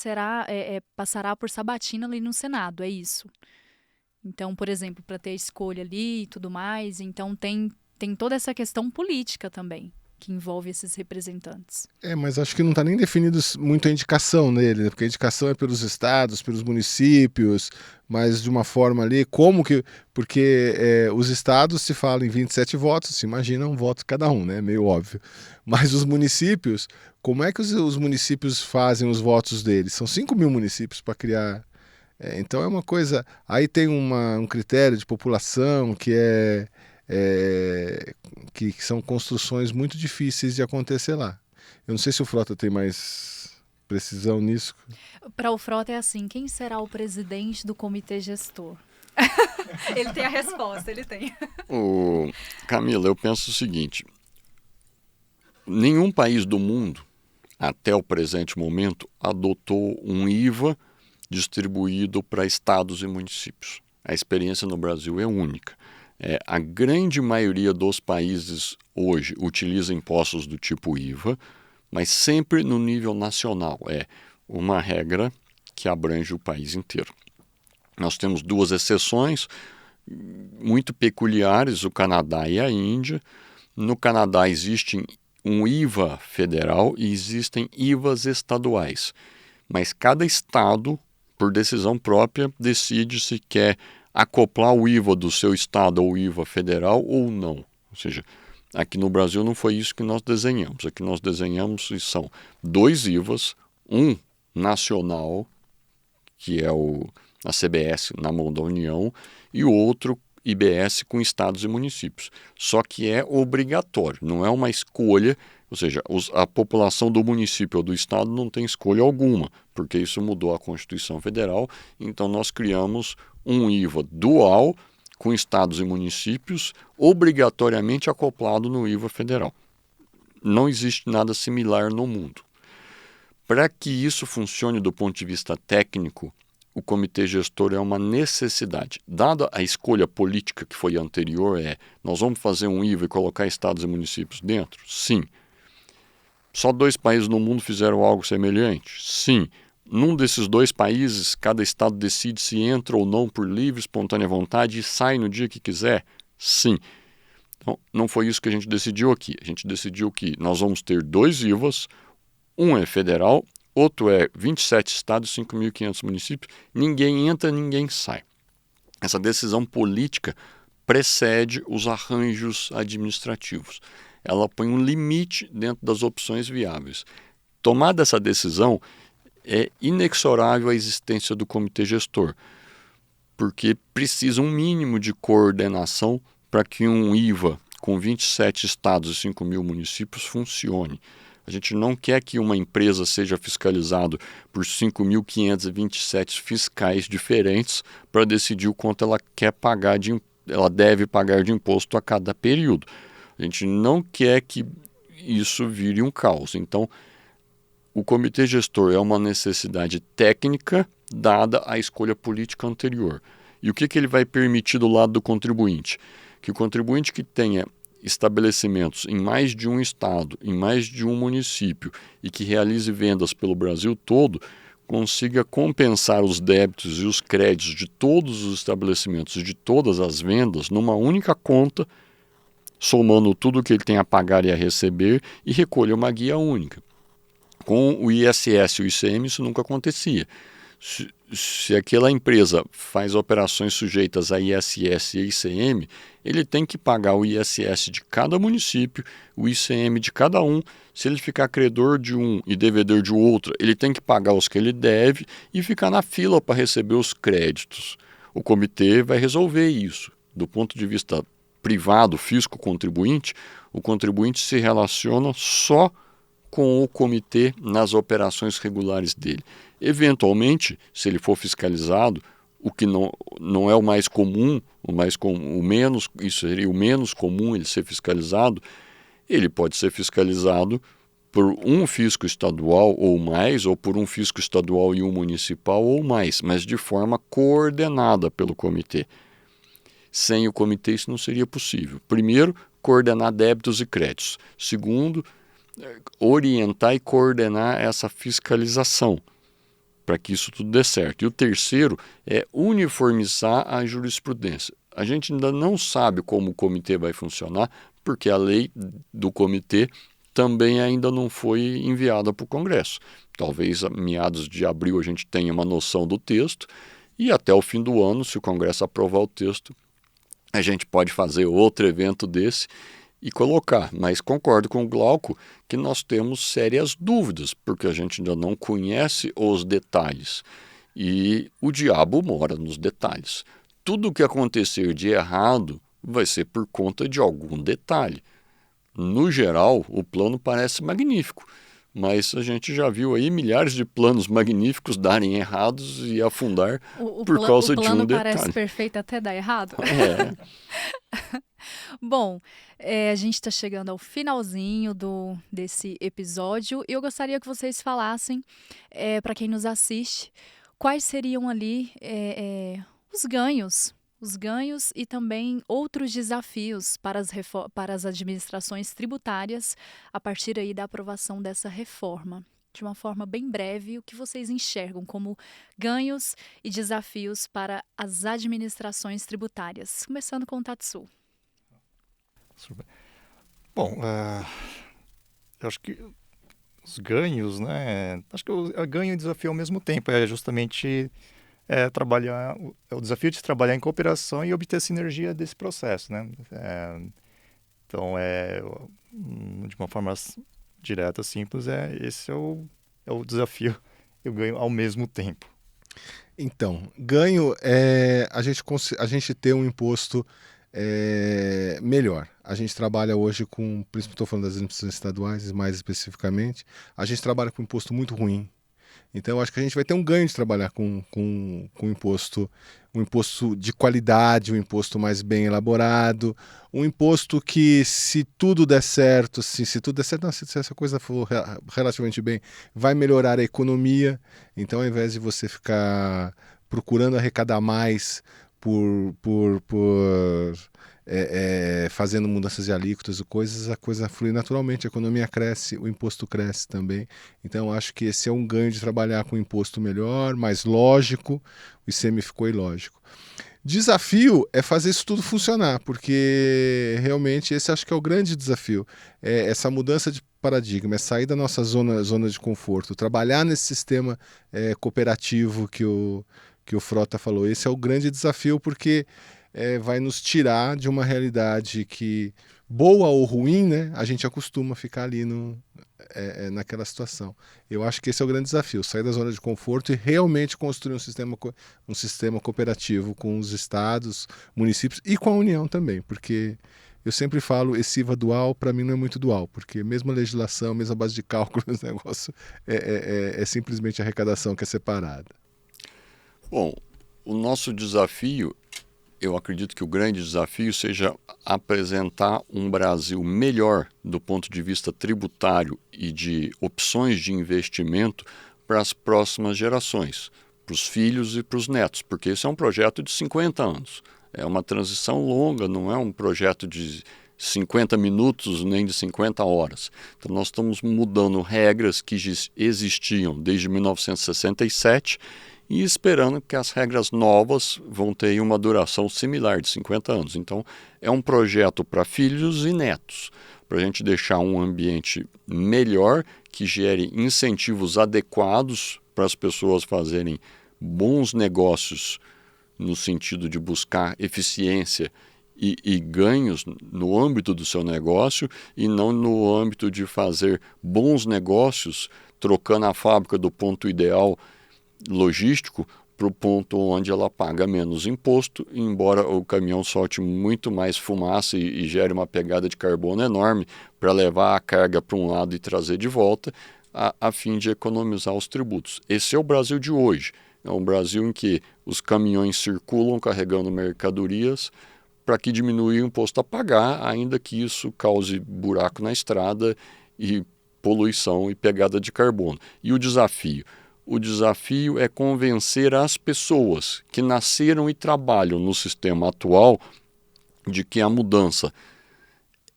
passará por sabatina ali no Senado, é isso. Então, por exemplo, para ter escolha ali e tudo mais, então tem toda essa questão política também, que envolve esses representantes. Mas acho que não está nem definido muito a indicação nele, né? Porque a indicação é pelos estados, pelos municípios, mas de uma forma ali, porque os estados se falam em 27 votos, se imagina um voto cada um, né? Meio óbvio. Mas os municípios, como é que os municípios fazem os votos deles? São 5 mil municípios para criar... então é uma coisa... Aí tem um critério de população que são construções muito difíceis de acontecer lá. Eu não sei se o Frota tem mais precisão nisso. Para o Frota é assim, quem será o presidente do comitê gestor? Ele tem a resposta, ele tem. Camila, eu penso o seguinte, nenhum país do mundo, até o presente momento, adotou um IVA distribuído para estados e municípios. A experiência no Brasil é única. A grande maioria dos países hoje utiliza impostos do tipo IVA, mas sempre no nível nacional. É uma regra que abrange o país inteiro. Nós temos 2 exceções muito peculiares, o Canadá e a Índia. No Canadá existe um IVA federal e existem IVAs estaduais, mas cada estado, por decisão própria, decide se quer acoplar o IVA do seu estado ao IVA federal ou não. Ou seja, aqui no Brasil não foi isso que nós desenhamos. Aqui nós desenhamos são 2 IVAs, um nacional, que é a CBS na mão da União, e o outro IBS com estados e municípios. Só que é obrigatório, não é uma escolha, ou seja, a população do município ou do estado não tem escolha alguma, porque isso mudou a Constituição Federal, então nós criamos um IVA dual com estados e municípios obrigatoriamente acoplado no IVA federal. Não existe nada similar no mundo. Para que isso funcione do ponto de vista técnico, o comitê gestor é uma necessidade. Dada a escolha política que foi anterior, nós vamos fazer um IVA e colocar estados e municípios dentro? Sim. Só 2 países no mundo fizeram algo semelhante? Sim. Num desses 2 países, cada estado decide se entra ou não por livre, espontânea vontade e sai no dia que quiser? Sim. Então, não foi isso que a gente decidiu aqui. A gente decidiu que nós vamos ter 2 IVAs, um é federal, outro é 27 estados, 5.500 municípios. Ninguém entra, ninguém sai. Essa decisão política precede os arranjos administrativos. Ela põe um limite dentro das opções viáveis. Tomada essa decisão, é inexorável a existência do comitê gestor, porque precisa um mínimo de coordenação para que um IVA com 27 estados e 5.000 municípios funcione. A gente não quer que uma empresa seja fiscalizada por 5.527 fiscais diferentes para decidir o quanto ela quer pagar ela deve pagar de imposto a cada período. A gente não quer que isso vire um caos. Então, o comitê gestor é uma necessidade técnica dada a escolha política anterior. E o que ele vai permitir do lado do contribuinte? Que o contribuinte que tenha estabelecimentos em mais de um estado, em mais de um município e que realize vendas pelo Brasil todo, consiga compensar os débitos e os créditos de todos os estabelecimentos, de todas as vendas, numa única conta, somando tudo que ele tem a pagar e a receber e recolha uma guia única. Com o ISS e o ICM isso nunca acontecia. Se aquela empresa faz operações sujeitas a ISS e ICM, ele tem que pagar o ISS de cada município, o ICM de cada um. Se ele ficar credor de um e devedor de outro, ele tem que pagar os que ele deve e ficar na fila para receber os créditos. O comitê vai resolver isso. Do ponto de vista privado, fisco-contribuinte, o contribuinte se relaciona só com o comitê nas operações regulares dele. Eventualmente, se ele for fiscalizado, o que não é o mais comum, isso seria o menos comum ele ser fiscalizado, ele pode ser fiscalizado por um fisco estadual ou mais, ou por um fisco estadual e um municipal ou mais, mas de forma coordenada pelo comitê. Sem o comitê isso não seria possível. Primeiro, coordenar débitos e créditos. Segundo, orientar e coordenar essa fiscalização para que isso tudo dê certo. E o terceiro é uniformizar a jurisprudência. A gente ainda não sabe como o comitê vai funcionar, porque a lei do comitê também ainda não foi enviada para o Congresso. Talvez a meados de abril a gente tenha uma noção do texto e até o fim do ano, se o Congresso aprovar o texto, a gente pode fazer outro evento desse e colocar, mas concordo com o Glauco que nós temos sérias dúvidas, porque a gente ainda não conhece os detalhes. E o diabo mora nos detalhes. Tudo o que acontecer de errado vai ser por conta de algum detalhe. No geral, o plano parece magnífico, mas a gente já viu aí milhares de planos magníficos darem errados e afundar por causa de um detalhe. O plano parece perfeito até dar errado? É. Bom, a gente está chegando ao finalzinho desse episódio e eu gostaria que vocês falassem, para quem nos assiste, quais seriam ali os ganhos e também outros desafios para as administrações tributárias a partir aí da aprovação dessa reforma. De uma forma bem breve, o que vocês enxergam como ganhos e desafios para as administrações tributárias? Começando com o Tatsu. Bom, eu acho que os ganhos, né? Acho que o ganho e o desafio ao mesmo tempo é justamente trabalhar, o desafio de trabalhar em cooperação e obter sinergia desse processo, né? Então, de uma forma direta, simples, esse é o desafio e o ganho ao mesmo tempo. Então, ganho é a gente ter um imposto melhor. A gente trabalha hoje com, principalmente estou falando das administrações estaduais, mais especificamente, a gente trabalha com um imposto muito ruim. Então, eu acho que a gente vai ter um ganho de trabalhar com um imposto de qualidade, um imposto mais bem elaborado, um imposto que, se tudo der certo, se essa coisa for relativamente bem, vai melhorar a economia. Então, ao invés de você ficar procurando arrecadar mais fazendo mudanças de alíquotas e coisas, a coisa flui naturalmente, a economia cresce, o imposto cresce também. Então, acho que esse é um ganho de trabalhar com um imposto melhor, mais lógico. O ICM ficou ilógico. Desafio é fazer isso tudo funcionar, porque realmente esse acho que é o grande desafio. É essa mudança de paradigma, é sair da nossa zona de conforto, trabalhar nesse sistema cooperativo que o Frota falou. Esse é o grande desafio, porque vai nos tirar de uma realidade que, boa ou ruim, né, a gente acostuma ficar ali naquela situação. Eu acho que esse é o grande desafio, sair da zona de conforto e realmente construir um sistema cooperativo com os estados, municípios e com a União também, porque eu sempre falo, esse IVA dual para mim não é muito dual, porque mesmo a legislação, mesmo a base de cálculo, esse negócio é simplesmente a arrecadação que é separada. Bom, o nosso desafio, eu acredito que o grande desafio seja apresentar um Brasil melhor do ponto de vista tributário e de opções de investimento para as próximas gerações, para os filhos e para os netos, porque esse é um projeto de 50 anos. É uma transição longa, não é um projeto de 50 minutos nem de 50 horas. Então nós estamos mudando regras que existiam desde 1967 e esperando que as regras novas vão ter uma duração similar de 50 anos. Então, é um projeto para filhos e netos, para a gente deixar um ambiente melhor, que gere incentivos adequados para as pessoas fazerem bons negócios no sentido de buscar eficiência e ganhos no âmbito do seu negócio e não no âmbito de fazer bons negócios trocando a fábrica do ponto ideal logístico para o ponto onde ela paga menos imposto, embora o caminhão solte muito mais fumaça e gere uma pegada de carbono enorme para levar a carga para um lado e trazer de volta, a fim de economizar os tributos. Esse é o Brasil de hoje. É um Brasil em que os caminhões circulam carregando mercadorias para que diminua o imposto a pagar, ainda que isso cause buraco na estrada e poluição e pegada de carbono. E o desafio? O desafio é convencer as pessoas que nasceram e trabalham no sistema atual de que a mudança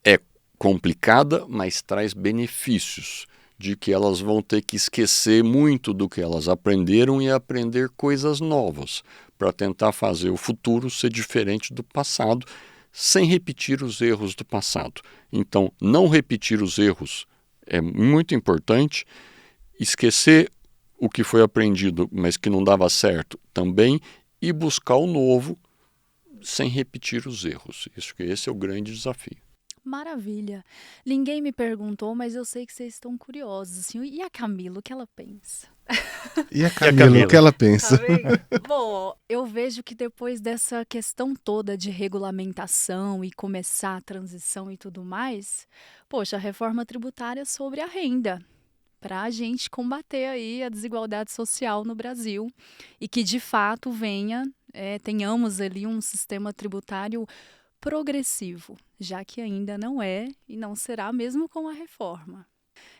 é complicada, mas traz benefícios, de que elas vão ter que esquecer muito do que elas aprenderam e aprender coisas novas, para tentar fazer o futuro ser diferente do passado, sem repetir os erros do passado. Então, não repetir os erros é muito importante, esquecer o que foi aprendido, mas que não dava certo também, e buscar o novo sem repetir os erros. Esse é o grande desafio. Maravilha. Ninguém me perguntou, mas eu sei que vocês estão curiosos. Assim, e a Camila, o que ela pensa? E a Camila, o que ela Tá pensa? vendo? Bom, eu vejo que depois dessa questão toda de regulamentação e começar a transição e tudo mais, poxa, a reforma tributária sobre a renda, para a gente combater aí a desigualdade social no Brasil e que de fato tenhamos ali um sistema tributário progressivo, já que ainda não é e não será mesmo com a reforma.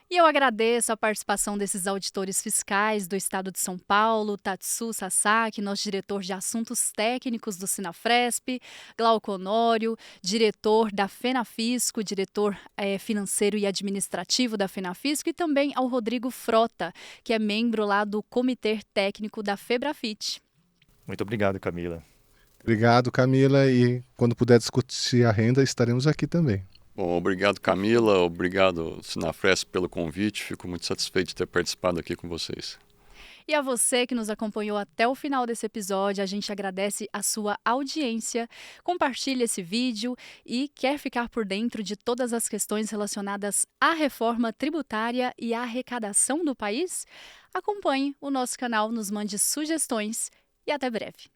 E eu agradeço a participação desses auditores fiscais do Estado de São Paulo, Tatsu Sasaki, nosso diretor de assuntos técnicos do Sinafresp, Glauco Honório, diretor da FENAFISCO, diretor financeiro e administrativo da FENAFISCO, e também ao Rodrigo Frota, que é membro lá do Comitê Técnico da FEBRAFIT. Muito obrigado, Camila. Obrigado, Camila, e quando puder discutir a renda, estaremos aqui também. Bom, obrigado, Camila, obrigado, Sinafresp, pelo convite, fico muito satisfeito de ter participado aqui com vocês. E a você que nos acompanhou até o final desse episódio, a gente agradece a sua audiência. Compartilhe esse vídeo e quer ficar por dentro de todas as questões relacionadas à reforma tributária e à arrecadação do país? Acompanhe o nosso canal, nos mande sugestões e até breve.